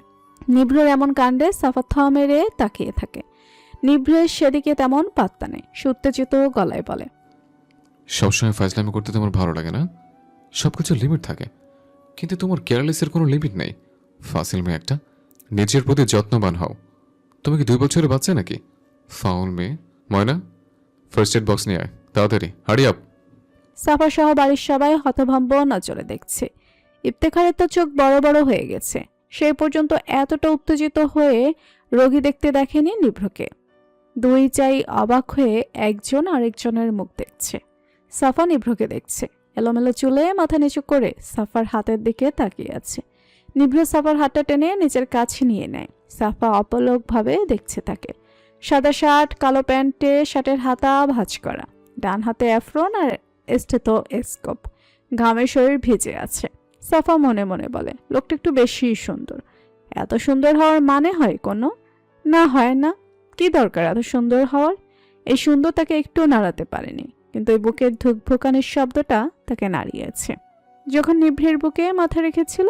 নিভ্রর এমন কাণ্ডে সাফা থ মেরে তাকিয়ে থাকে। নিভ্রের সেদিকে তেমন পাত্তা নেই। উত্তেজিত গলায় বলে, সবসময় ফাজলামি করতে তোমার ভালো লাগে না? সব কিছু লিমিট থাকে, কিন্তু তোমার কেয়ারলেসের কোনো লিমিট নেই। ফাসিল মেয়ে একটা। নিজের প্রতি যত্নবান হও। তুমি কি 2 বছরের বাচ্চা নাকি? ফাউল মেয়ে। ময়না, ফার্স্ট এড বক্স নিয়ে আয় তাড়াতাড়ি, হারি আপ। সাফা সহ বাড়ির সবাই হতভম্ব নজরে দেখছে। ইফতেখারের তো চোখ বড় বড় হয়ে গেছে। সেই পর্যন্ত এতটা উত্তেজিত হয়ে রোগী দেখতে দেখেনি নিভ্রকে। দুই চাই অবাক হয়ে একজন আরেকজনের মুখ দেখছে। সাফা নিভ্রকে দেখছে। এলোমেলো চুলে মাথা নিচু করে সাফার হাতের দিকে তাকিয়ে আছে। নিভ্র সাফার হাতটা টেনে নিজের কাছে নিয়ে নেয়। সাফা অপলকভাবে দেখছে তাকে। সাদা শার্ট, কালো প্যান্টে শার্টের হাতা ভাঁজ করা, ডান হাতে অ্যাফ্রন আর স্টেথোস্কোপ। ঘামে শরীর ভিজে আছে। সাফা মনে মনে বলে, লোকটা একটু বেশি সুন্দর। এত সুন্দর হওয়ার মানে হয় কোনো? না, হয় না। কি দরকার এত সুন্দর হওয়ার? এই সুন্দর তাকে একটু নাড়াতে পারেনি, কিন্তু এই বুকের ধুকভুকানির শব্দটা তাকে নাড়িয়েছে। যখন নিভৃর বুকে মাথা রেখেছিল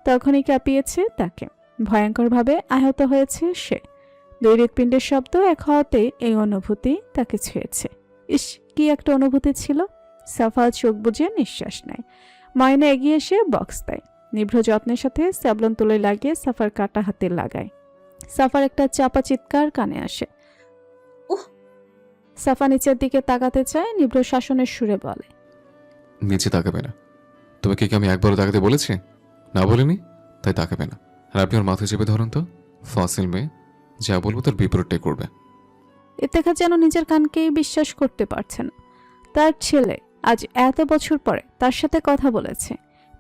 তখনই কাঁপিয়েছে তাকে। ভয়ঙ্করভাবে আহত হয়েছে সে। 2 হৃৎপিণ্ডের শব্দ এক হওয়াতে এই অনুভূতি তাকে ছুঁয়েছে। ইস, কি একটা অনুভূতি ছিল। সাফা চোখ বুজে নিঃশ্বাস নেয়। ময়না এগিয়ে এসে বক্স দেয়। নিভ্র যত্নের সাথে স্যাবলন তুলে লাগিয়ে সাফার কাটা হাতে লাগায়। সাফার একটা চাপা চিৎকার কানে আসে। উহ! সাফা নিচের দিকে তাকাতে চায়। নিভ্র শাসনের সুরে বলে, নিচে তাকাবে না, তোমাকে কি আমি একবারও তাকাতে বলেছি? না বলিনি, তাই তাকাবে না। আর আপনি ওর মাথা চেপে ধরুন তো। ফসিল মেয়ে, যা বলবো তার বিপরীতটাই করবে। ইফতেখার যেন নিজের কানকেই বিশ্বাস করতে পারছে না। তার ছেলে আজ এত বছর পরে তার সাথে কথা বলেছে।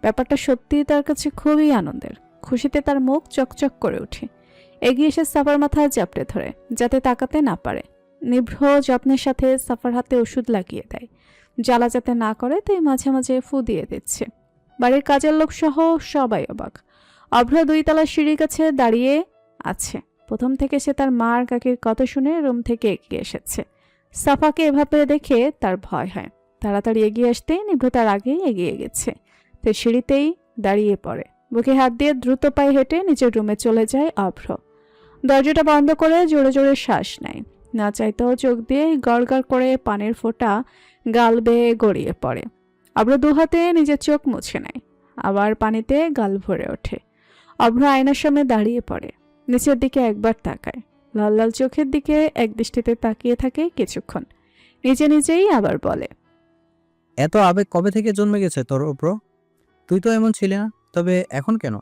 ব্যাপারটা সত্যিই তার কাছে খুবই আনন্দের। খুশিতে তার মুখ চকচক করে ওঠে। এগিয়ে এসে সাফার মাথা চাপড়ে ধরে যাতে তাকাতে না পারে। নিভ্র যত্নের সাথে সাফার হাতে ওষুধ লাগিয়ে দেয়, জ্বালা যাতে না করে, তাই মাঝে মাঝে ফু দিয়ে দিচ্ছে। বাড়ির কাজের লোক সহ সবাই অবাক। অভ্র 2 তলার সিঁড়ির কাছে দাঁড়িয়ে আছে। প্রথম থেকে সে তার মা আর কাকির কথা শুনে রুম থেকে এগিয়ে এসেছে। সাফাকে এভাবে দেখে তার ভয় হয়। তাড়াতাড়ি এগিয়ে আসতেই নিভ্র তার আগেই এগিয়ে গেছে। তো সিঁড়িতেই দাঁড়িয়ে পড়ে। বুকে হাত দিয়ে দ্রুত পায়ে হেঁটে নিজের রুমে চলে যায় অভ্র। দরজাটা বন্ধ করে জোরে জোরে শ্বাস নেয়। না চাইতেও চোখ দিয়ে গড়গড় করে পানির ফোঁটা গাল বেয়ে গড়িয়ে পড়ে। অভ্র 2 হাতে নিজের চোখ মুছে নেয়। আবার পানিতে গাল ভরে ওঠে। অভ্র আয়নার সামনে দাঁড়িয়ে পড়ে। নিচের দিকে একবার তাকায়। লাল লাল চোখের দিকে একদৃষ্টিতে তাকিয়ে থাকে কিছুক্ষণ। নিজে নিজেই আবার বলে, এত আবেগ কবে থেকে জন্মে গেছে তোর উপর? তুই তো এমন ছিলি না, তবে এখন কেন?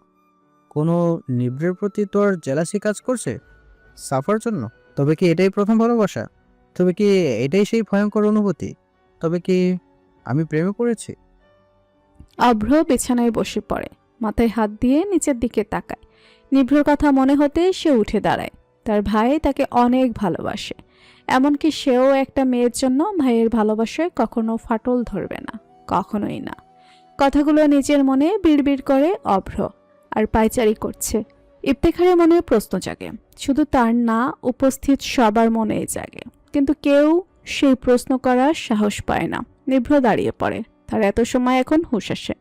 কোনো নিব্রের প্রতি তোর জেলাসি কাজ করছে সাফার জন্য? তবে কি এটাই প্রথম ভালোবাসা? তবে কি এটাই সেই ভয়ঙ্কর অনুভূতি? তবে কি আমি প্রেমে পড়েছি? অভ্র বিছানায় বসে পড়ে। মাথায় হাত দিয়ে নিচের দিকে তাকায়। নিভ্রর কথা মনে হতে সে উঠে দাঁড়ায়। তার ভাই তাকে অনেক ভালোবাসে। এমনকি সেও একটা মেয়ের জন্য ভাইয়ের ভালোবাসায় কখনো ফাটল ধরবে না, কখনোই না। কথাগুলো নিজের মনে বিড়বিড় করে অভ্র, আর পায়চারি করছে। ইফতেখারের মনে প্রশ্ন জাগে, শুধু তার না, উপস্থিত সবার মনেই জাগে। কিন্তু কেউ সেই প্রশ্ন করার সাহস পায় না। নিভ্র দাঁড়িয়ে পড়ে। তার এত সময় এখন হুঁশ আসে।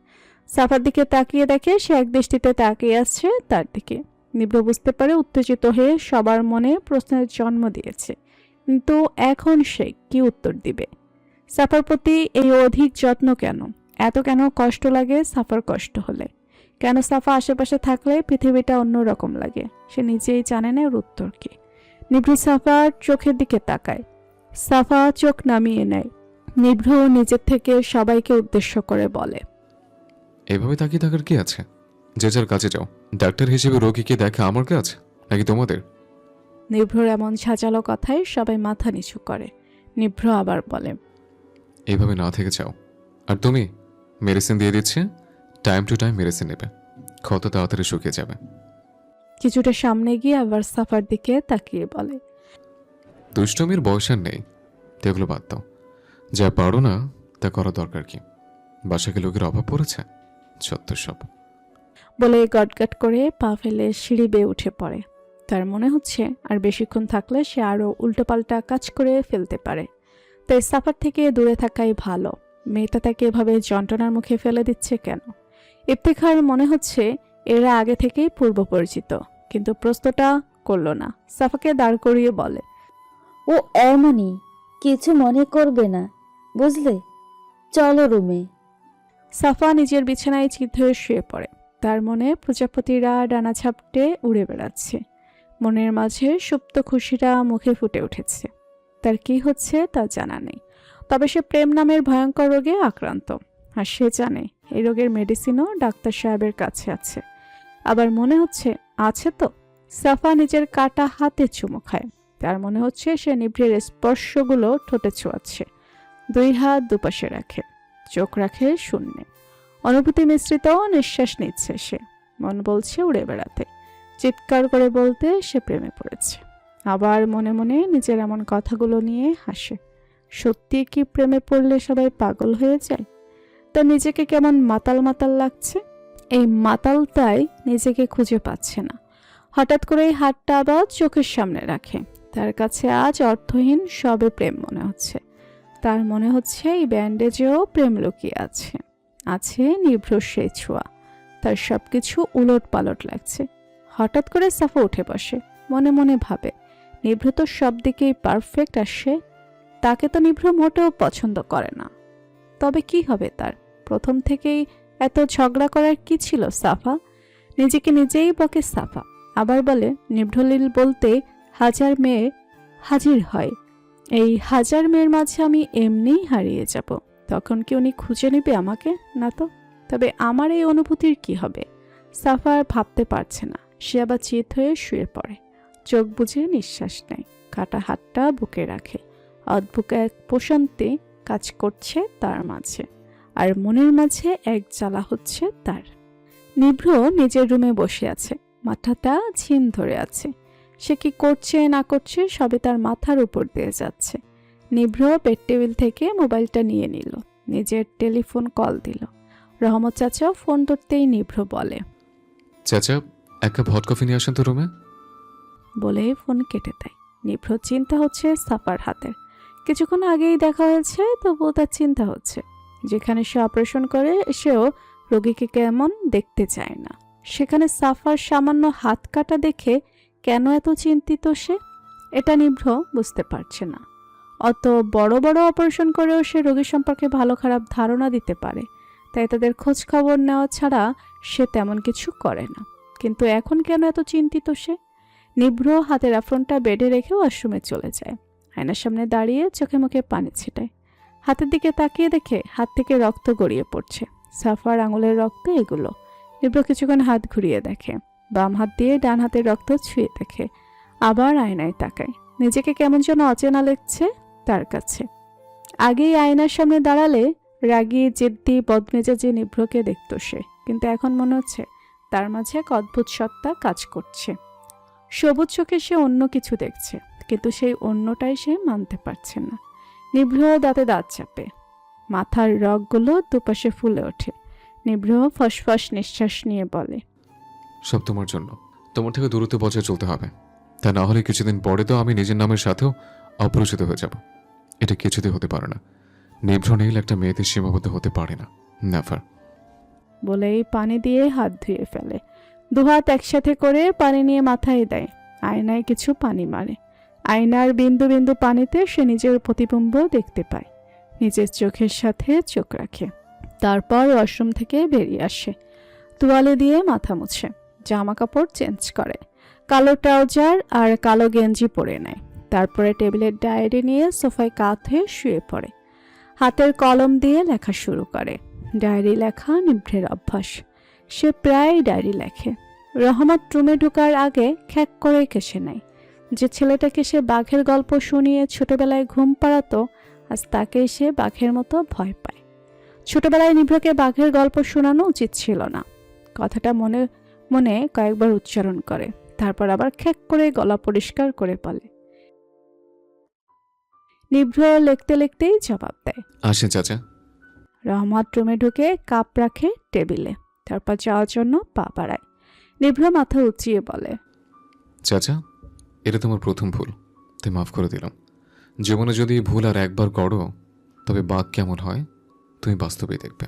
সাফার দিকে তাকিয়ে দেখে সে একদৃষ্টিতে তাকিয়ে আসছে তার দিকে। নিভ্র বুঝতে পারে উত্তেজিত হয়ে সবার মনে প্রশ্নের জন্ম দিয়েছে। কিন্তু এখন সে কি উত্তর দিবে? সাফার প্রতি এই অধিক যত্ন কেন? এত কেন কষ্ট লাগে সাফার কষ্ট হলে? কেন সাফা আশেপাশে থাকলে পৃথিবীটা অন্যরকম লাগে? সে নিজেই জানে না এর উত্তর কি। নিভ্র সাফার চোখের দিকে তাকায়। সাফা চোখ নামিয়ে নেয়। নিভ্র নিজের থেকে সবাইকে উদ্দেশ্য করে বলে, এভাবে তাকিয়ে থাকার কি আছে? যে যার কাজে যাও। ডাক্তার হিসেবে রোগীকে দেখা আমার কাজ নাকি তোমাদের? নিভ্রর এমন সাজালো কথায় সবাই মাথা নিচু করে। নিভ্র আবার বলে, এইভাবে না থেকে যাও। আর তুমি, মেডিসিন দিয়ে দিচ্ছে, টাইম টু টাইম মেডিসিন নেবে, ক্ষত তাড়াতাড়ি শুকিয়ে যাবে। কিছুটা সামনে গিয়ে আবার সাফার দিকে তাকিয়ে বলে, দুষ্টমির বয়স আর নেই, তো এগুলো বাদ দাও। যা পারো না তা করা দরকার কি? বাসাকে লোকের অভাব পড়েছে, সত্য সব। বলে গটগট করে পা ফেলে সিঁড়ি বেয়ে উঠে পড়ে। তার মনে হচ্ছে আর বেশিক্ষণ থাকলে সে আরও উল্টোপাল্টা কাজ করে ফেলতে পারে। তাই সাফার থেকে দূরে থাকাই ভালো। মেয়েটা তাকে এভাবে যন্ত্রণার মুখে ফেলে দিচ্ছে কেন? ইফতেখার মনে হচ্ছে এরা আগে থেকেই পূর্ব পরিচিত, কিন্তু প্রশ্নটা করলো না। সাফাকে দাঁড় করিয়ে বলে, ও এমনই, কিছু মনে করবে না, বুঝলে? চলো রুমে। সাফা নিজের বিছানায় চিত হয়ে শুয়ে পড়ে। তার মনে প্রজাপতিরা ডানা ঝাপটে উড়ে বেড়াচ্ছে। মনের মাঝে সুপ্ত খুশিরা মুখে ফুটে উঠেছে। তার কি হচ্ছে তা জানা নেই, তবে সে প্রেম নামের ভয়ঙ্কর রোগে আক্রান্ত। আর সে জানে এই রোগের মেডিসিনও ডাক্তার সাহেবের কাছে আছে। আবার মনে হচ্ছে আছে তো। সাফা নিজের কাটা হাতে চুমু খায়। তার মনে হচ্ছে সে নিভৃর স্পর্শগুলো ঠোঁটে ছোঁয়াচ্ছে। 2 হাত দুপাশে রাখে, চোখ রাখে শূন্যে। অনুভূতি মিশ্রিত নিঃশ্বাস নিচ্ছে সে। মন বলছে উড়ে বেড়াতে, চিৎকার করে বলতে সে প্রেমে পড়েছে। আবার মনে মনে নিজের এমন কথাগুলো নিয়ে হাসে। সত্যি কি প্রেমে পড়লে সবাই পাগল হয়ে যায়? তা নিজেকে কেমন মাতাল মাতাল লাগছে। এই মাতালতাই নিজেকে খুঁজে পাচ্ছে না। হঠাৎ করে এই হাতটা আবার চোখের সামনে রাখে। তার কাছে আজ অর্থহীন সবে প্রেম মনে হচ্ছে। তার মনে হচ্ছে এই ব্যান্ডেজেও প্রেম লুকিয়ে আছে। আছে নিভ্র সেই ছোঁয়া। তার সবকিছু উলট পালট লাগছে। হঠাৎ করে সাফা উঠে বসে। মনে মনে ভাবে, নিভ্র তো সব দিকেই পারফেক্ট, আর সে, তাকে তো নিভ্র মোটেও পছন্দ করে না। তবে কি হবে তার? প্রথম থেকেই এত ঝগড়া করার কি ছিল সাফা? নিজেকে নিজেই বকে সাফা। আবার বলে নিভ্রলীল বলতে 1000 মেয়ে হাজির হয়। এই 1000 মেয়ের মাঝে আমি এমনিই হারিয়ে যাব। তখন কি উনি খুঁজে নেবে আমাকে? না তো। তবে আমার এই অনুভূতির কি হবে? সাফা আর ভাবতে পারছে না। সে আবার চিত হয়ে শুয়ে পড়ে, চোখ বুজে নিঃশ্বাস নেয়, কাটা হাতটা বুকে রাখে। অদ্ভুত এক প্রশান্তি কাজ করছে তার মাঝে, আর মনের মাঝে এক জ্বালা হচ্ছে তার। নিভ্র নিজের রুমে বসে আছে, মাথাটা ঝিম ধরে আছে। সে কি করছে না করছে সবে তার মাথার উপর দিয়ে যাচ্ছে। নিভ্র বেড টেবিল থেকে মোবাইলটা নিয়ে নিল, নিজের টেলিফোন কল দিল। রহমত চাচা ফোন ধরতেই নিভ্র বলে, চাচা এক কাপ হট কফি নিয়ে আসেন তো রুমে। বলে ফোন কেটে দেয়। নিভ্র চিন্তা হচ্ছে সাফার হাতের। কিছুক্ষণ আগেই দেখা হয়েছে, তবুও তার চিন্তা হচ্ছে। যেখানে সে অপারেশন করে সেও রোগীকে কেমন দেখতে চায় না, সেখানে সাফার সামান্য হাত কাটা দেখে কেন এত চিন্তিত সে, এটা নিভ্র বুঝতে পারছে না। অত বড় বড় অপারেশন করেও সে রোগী সম্পর্কে ভালো খারাপ ধারণা দিতে পারে, তাই তাদের খোঁজ খবর নেওয়া ছাড়া সে তেমন কিছু করে না। কিন্তু এখন কেন এত চিন্তিত সে? নিভ্র হাতের আফরনটা বেডে রেখে ওয়াশরুমে চলে যায়। আয়নার সামনে দাঁড়িয়ে চোখে মুখে পানি ছিটায়। হাতের দিকে তাকিয়ে দেখে হাত থেকে রক্ত গড়িয়ে পড়ছে, সাফার আঙুলের রক্ত এগুলো। নিভ্র কিছুক্ষণ হাত ঘুরিয়ে দেখে, বাম হাত দিয়ে ডান হাতের রক্ত ছুঁয়ে দেখে, আবার আয়নায় তাকায়। নিজেকে কেমন যেন অচেনা লাগছে তার কাছে। আগেই আয়নার সামনে দাঁড়ালে রাগী জেদ্দি বদমেজাজে নিভ্রকে দেখত সে, কিন্তু এখন মনে হচ্ছে তার মাঝে এক অদ্ভুত সত্তা কাজ করছে। সবুজ চোখে সে অন্য কিছু দেখছে, কিন্তু সেই অন্যটাই সে মানতে পারছে না। নিভ্র দাঁতে দাঁত চাপে, মাথার রগগুলো দুপাশে ফুলে ওঠে। নিভ্র ফসফস নিঃশ্বাস নিয়ে বলে, সব তোমার জন্য। তোমার থেকে দূরত্ব বজায় চলতে হবে, তা না হলে কিছুদিন পরে তো আমি নিজের নামের সাথেও অপরিচিত হয়ে যাব। এটা কিছুতে হতে পারে না। নিভ্র নীল একটা মেয়েতে সীমাবদ্ধ হতে পারে না, নেভার। বলেই পানি দিয়ে হাত ধুয়ে ফেলে। দুহাত একসাথে করে পানি নিয়ে মাথায় দেয়, আয়নায় কিছু পানি মারে। আয়নার বিন্দু বিন্দু পানিতে সে নিজের প্রতিবিম্ব দেখতে পায়। নিজের চোখের সাথে চোখ রাখে, তারপর ওয়াশরুম থেকে বেরিয়ে আসে। তোয়ালে দিয়ে মাথা মুছে, জামা কাপড় চেঞ্জ করে, কালো ট্রাউজার আর কালো গেঞ্জি পরে নেয়। তারপরে টেবিলের ডায়েরি নিয়ে সোফায় কাত হয়ে শুয়ে পড়ে। হাতের কলম দিয়ে লেখা শুরু করে। ডায়েরি লেখা নিভ্রের অভ্যাস, সে প্রায় ডায়েরি লেখে। রহমত রুমে ঢোকার আগে খ্যাক করে কেসে নেয়। যে ছেলেটাকে সে বাঘের গল্প শুনিয়ে ছোটবেলায় ঘুম পাড়াতো, আজ তাকেই সে বাঘের মতো ভয় পায়। ছোটবেলায় নিভ্রকে বাঘের গল্প শোনানো উচিত ছিল না। কথাটা মনে মনে কয়েকবার উচ্চারণ করে, তারপর আবার খ্যাক করে গলা পরিষ্কার করে বলে। নিভ্র লিখতে লিখতেই জবাব দেয়। আসেন চাচা। রহমত রুমে ঢুকে কাপ রাখে টেবিলে, তারপর যাওয়ার জন্য পা বাড়ায়। নিভ্র মাথা উঁচিয়ে বলে, চাচা এটা তোমার প্রথম ভুল, তাই মাফ করে দিলাম। জীবনে যদি এই ভুল আর একবার করো, তবে বাঘ কেমন হয় তুমি বাস্তবেই দেখবে।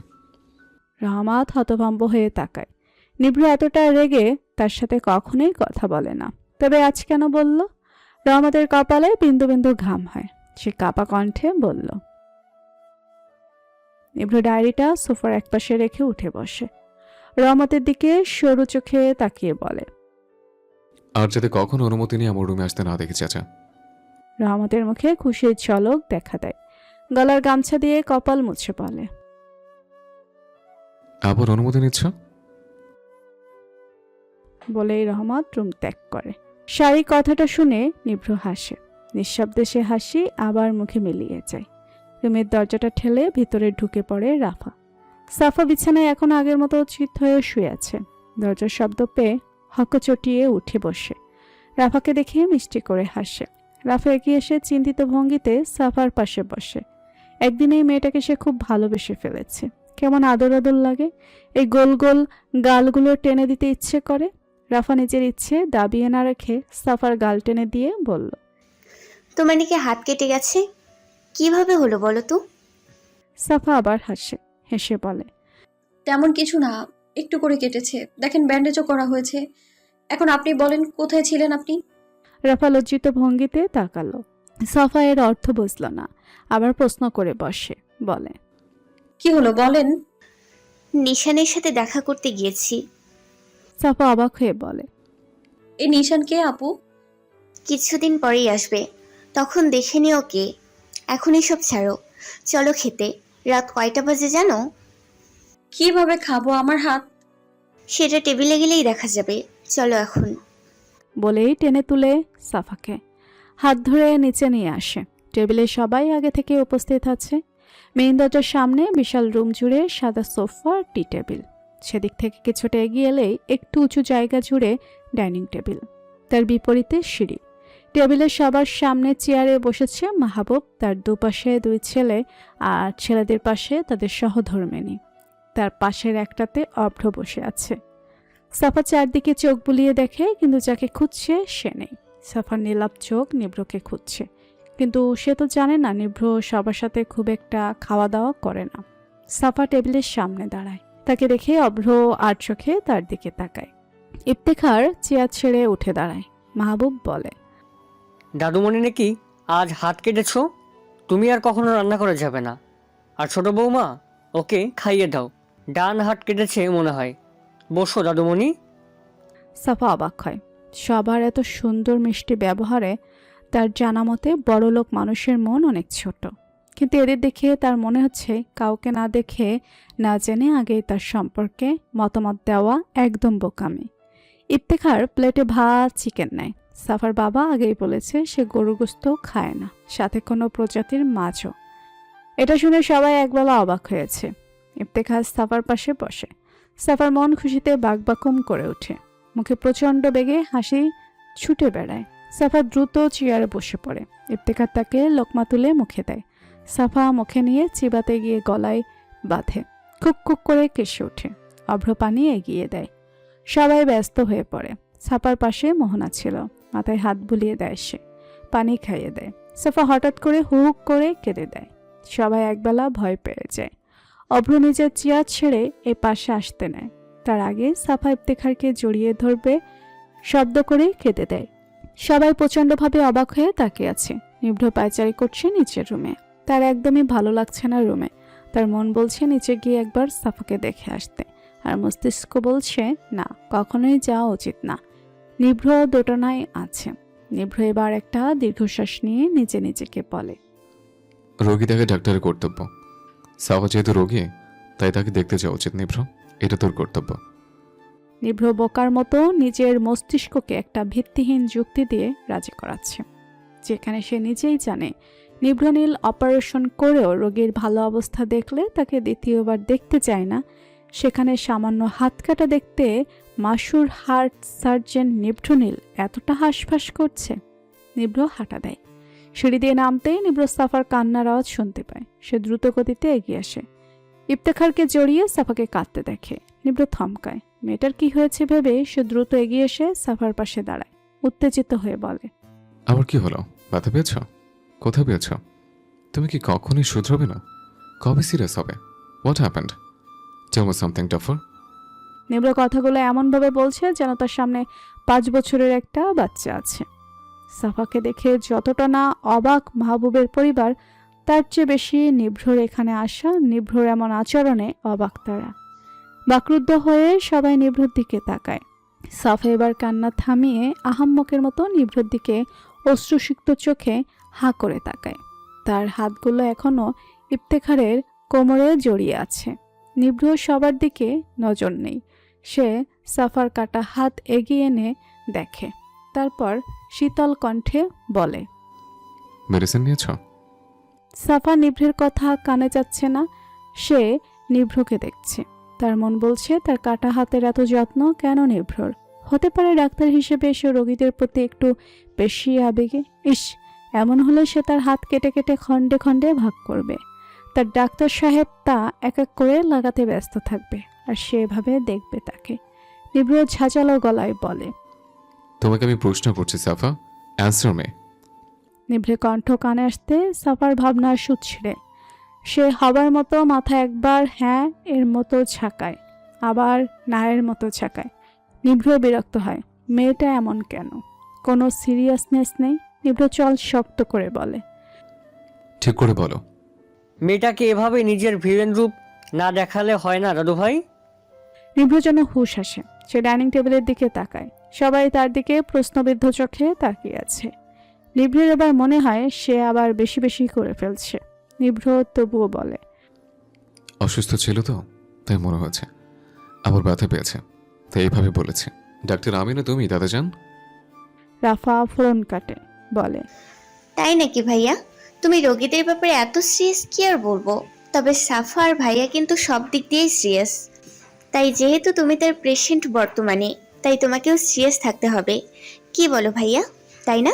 রহমত হতভম্ব হয়ে তাকায়। নিভ্র এতটা রেগে তার সাথে কখনোই কথা বলে না, তবে আজ কেন বলল? রহমতের কপালে বিন্দু বিন্দু ঘাম হয়। সে কাপা কণ্ঠে বলল। নিভ্র ডায়েরিটা সোফার একপাশে রেখে উঠে বসে, রহমতের দিকে সরু চোখে তাকিয়ে বলে, আর যাতে কখনো অনুমতি নিয়ে আমার রুমে আসতে না দেখি চাচা। রহমতের মুখে খুশির ঝলক দেখা দেয়। গলার গামছা দিয়ে কপাল মুছে বলে, আবার অনুমতি নিচ্ছ? বলেই রহমত রুম ত্যাগ করে। শাড়ি কথাটা শুনে নিভ্র হাসে। নিঃশব্দে সে হাসি আবার মুখে মিলিয়ে যায়। রুমের দরজাটা ঠেলে ভিতরে ঢুকে পড়ে রাফা। সাফা বিছানায় এখন আগের মতো চিত হয়ে শুয়ে আছে। দরজার শব্দ পেয়ে হকচটিয়ে উঠে বসে রাফাকে দেখে মিষ্টি করে হাসে। রাফা এগিয়ে এসে চিন্তিত ভঙ্গিতে সাফার পাশে বসে। একদিন এই মেয়েটাকে সে খুব ভালোবেসে ফেলেছে। কেমন আদর আদর লাগে, এই গোল গোল গালগুলো টেনে দিতে ইচ্ছে করে। রাফা নিজের ইচ্ছে দাবিয়ে না রেখে সাফার গাল টেনে দিয়ে বলল, তোমার নাকি হাত কেটে গেছে, কিভাবে হলো বলো তো? সাফা আবার হাসে, হেসে বলে, তেমন কিছু না, একটু করে কেটেছে, দেখেন ব্যান্ডেজও করা হয়েছে। এখন আপনি বলেন কোথায় ছিলেন আপনি? রাফা লজ্জিত ভঙ্গিতে তাকালো। সাফা এর অর্থ বুঝল না, আবার প্রশ্ন করে বসে, বলে, কি হলো বলেন। নিশানের সাথে দেখা করতে গিয়েছি। সাফা অবাক হয়ে বলে, এই নিশান কে আপু? কিছুদিন পরেই আসবে, তখন দেখে নিও কে। এখন এসব ছাড়ো, চলো খেতে। রাত কয়টা বাজে জানো? কিভাবে খাবো? আমার হাত। সেটা টেবিলে গেলেই দেখা যাবে। চলো এখন। বলেই টেনে তুলে সাফাকে হাত ধরে নিচে নিয়ে আসে। টেবিলে সবাই আগে থেকে উপস্থিত আছে। মেইন দরজার সামনে বিশাল রুম জুড়ে সাদা সোফা, টি টেবিল। সেদিক থেকে কিছুটা এগিয়ে এলেই একটু উঁচু জায়গা জুড়ে ডাইনিং টেবিল, তার বিপরীতে সিঁড়ি। টেবিলের সবার সামনে চেয়ারে বসেছে মাহবুব, তার দুপাশে দুই ছেলে, আর ছেলেদের পাশে তাদের সহধর্মিণী। তার পাশের একটাতে অভ্র বসে আছে। সাফা চারদিকে চোখ বুলিয়ে দেখে, কিন্তু যাকে খুঁজছে সে নেই। সাফার নীলাভ চোখ নিভ্রকে খুঁজছে, কিন্তু সে তো জানে না নিভ্র সবার সাথে খুব একটা খাওয়া দাওয়া করে না। সাফা টেবিলের সামনে দাঁড়ায়, তাকে দেখে অভ্র আর চোখে তার দিকে তাকায়। ইফতেখার চেয়ার ছেড়ে উঠে দাঁড়ায়। মাহবুব বলে, দাদুমণি নাকি আজ হাত কেটেছ? তুমি আর কখনো রান্না করে যাবে না। আর ছোট বৌমা, ওকে খাইয়ে দাও, ডান হাত কেটেছে মনে হয়। বসো দাদুমণি। সাফা অবাক হয়। সবার এত সুন্দর মিষ্টি ব্যবহারে তার জানা মতে বড়লোক মানুষের মন অনেক ছোট, কিন্তু এদের দেখে তার মনে হচ্ছে কাউকে না দেখে না জেনে আগেই তার সম্পর্কে মতামত দেওয়া একদম বোকামি। ইফতেখার প্লেটে ভাত চিকেন নেয়। সাফার বাবা আগেই বলেছে সে গরু গোস্ত খায় না, সাথে কোনো প্রজাতির মাছও। এটা শুনে সবাই একবেলা অবাক হয়েছে। ইফতেখার সাফার পাশে বসে। সাফার মন খুশিতে বাকবাকুম করে ওঠে, মুখে প্রচণ্ড বেগে হাসি ছুটে বেড়ায়। সাফা দ্রুত চেয়ারে বসে পড়ে। ইফতেখার তাকে লোকমা তুলে মুখে দেয়। সাফা মুখে নিয়ে চিবাতে গিয়ে গলায় বাঁধে। খুক খুক করে কেসে ওঠে। অভ্র পানি এগিয়ে দেয়। সবাই ব্যস্ত হয়ে পড়ে। সাফার পাশে মোহনা ছিল, মাথায় হাত বুলিয়ে দেয় সে, পানি খাইয়ে দেয়। সাফা হঠাৎ করে হুক করে কেঁদে দেয়। সবাই একবেলা ভয় পেয়ে যায়। অভ্র নিজের চেয়ার ছেড়ে এ পাশে আসতে নেয়। তার আগে সাফা ইফতেখারকে জড়িয়ে ধরবে শব্দ করে কেঁদে দেয়। সবাই প্রচণ্ডভাবে অবাক হয়ে তাকিয়ে আছে। নিভ্র পায়চারি করছে নিচের রুমে। তার একদমই ভালো লাগছে না রুমে। তার মন বলছে নিচে গিয়ে একবার সাফাকে দেখে আসতে, আর মস্তিষ্ক বলছে না, কখনোই যাওয়া উচিত না। নিভ্র দোটানায় আছে। নিভ্র এবার একটা দীর্ঘশ্বাস নিয়ে নিজে নিজেকে বলে, রোগী দেখে ডাক্তারের কর্তব্য। সাফা যেহেতু রোগী, তাই তাকে দেখতে যাওয়া উচিত নিভ্র। এটা তোর কর্তব্য। নিভ্র বোকার মতো নিজের মস্তিষ্ককে একটা ভিত্তিহীন যুক্তি দিয়ে রাজি করাচ্ছে, যেখানে সে নিজেই জানে নিভ্রনীল অপারেশন করেও রোগীর ভালো অবস্থা দেখলে তাকে দ্বিতীয়বার দেখতে চায় না। সেখানে সামান্য হাত কাটা দেখতে মাসুর হার্ট সার্জন নিভ্রনীল এতটা হাঁসফাঁস করছে। নিভ্র হাঁটা দেয়। সিঁড়ি দিয়ে নামতেই নিভ্র সাফার কান্নার আওয়াজ শুনতে পায়। সে দ্রুত গতিতে এগিয়ে আসে। ইফতেখারকে জড়িয়ে সাফাকে কাঁদতে দেখে। নিভ্র থমকায়। মেয়েটার কি হয়েছে ভেবে সে দ্রুত এগিয়ে এসে সাফার পাশে দাঁড়ায়। উত্তেজিত হয়ে বলে, আবার কি হলো? ব্যথা পেয়েছ? কোথায় পেয়েছ? তুমি কি কখনই শুধরাবে না? কবে সিরিয়াস হবে? What happened? Tell me something tougher. Nivra কথাগুলো এমনভাবে বলছে যেন তার সামনে 5 বছরের একটা বাচ্চা আছে। সাফাকে দেখে যতটা না অবাক মাহবুবের পরিবার, তার চেয়ে বেশি নিভ্রর এখানে আসা, নিভ্রর এমন আচরণে অবাক তারা। বাকরুদ্ধ হয়ে সবাই নিভ্রর দিকে তাকায়। সাফা এবার কান্না থামিয়ে আহাম্মকের মতো নিভ্রর দিকে অশ্রুসিক্ত চোখে হাঁ করে তাকায়। তার হাতগুলো এখনো ইফতেখারের কোমরে জড়িয়ে আছে। নিভ্র সবার দিকে নজর নেই। সে সাফার কাটা হাত এগিয়ে এনে দেখে, তারপর শীতল কণ্ঠে বলে, মেডিসিন নিয়েছ? সাফা নিভ্রের কথা কানে যাচ্ছে না। সে নিভ্রকে দেখছে। তার মন বলছে তার কাটা হাতের এত যত্ন কেন নিভ্রর? হতে পারে ডাক্তার হিসেবে সে রোগীদের প্রতি একটু বেশি আবেগে। ইস, এমন হলে সে তার হাত কেটে কেটে খণ্ডে খণ্ডে ভাগ করবে। তার ডাক্তার সাহেব তা এক এক করে লাগাতে ব্যস্ত থাকবে, আর সে এভাবে দেখবে তাকে। নিভ্র ঝাঁঝালো গলায় বলে, তোমাকে আমি প্রশ্ন করছি সাফা, অ্যান্সার মে। নিভ্রে কণ্ঠ কানে আসতে সাফার ভাবনার সুদ ছিঁড়ে। সে হবার মতো মাথা একবার হ্যাঁ এর মতো ঝাঁকায়, আবার না এর মতো ঝাঁকায়। নিভ্র বিরক্ত হয়। মেয়েটা এমন কেন? কোনো সিরিয়াসনেস নেই। নিভ্র চল শক্ত করে বলে, ঠিক করে বলো। মেয়েটাকে এভাবে নিজের ভিলেন রূপ না দেখালে হয় না দাদু ভাই। নিভ্র যেন হুঁশ আসে। সে ডাইনিং টেবিলের দিকে তাকায়। সবাই তার দিকে প্রশ্নবিদ্ধ চোখে তাকিয়ে আছে। নিভ্রের এবার মনে হয় সে আবার বেশি বেশি করে ফেলছে। নিভ্র তবুও বলে, অসুস্থ ছিল তো, তাই মনে হয়েছে। আবার ব্যথা পেয়েছে, তাই এইভাবে বলেছে। ডাক্তার আমি না তুমি দাদা যান? রাফা ফোন কাটে, বলে, তাই নাকি ভাইয়া? তুমি রোগীদের ব্যাপারে এত সিরিয়াস কি আর বলবো। তবে সাফা আর ভাইয়া কিন্তু সব দিক দিয়েই সিরিয়াস। তাই যেহেতু তুমি তার পেশেন্ট বর্তমানে, তাই তোমাকেও সিরিয়াস থাকতে হবে। কি বলো ভাইয়া, তাই না?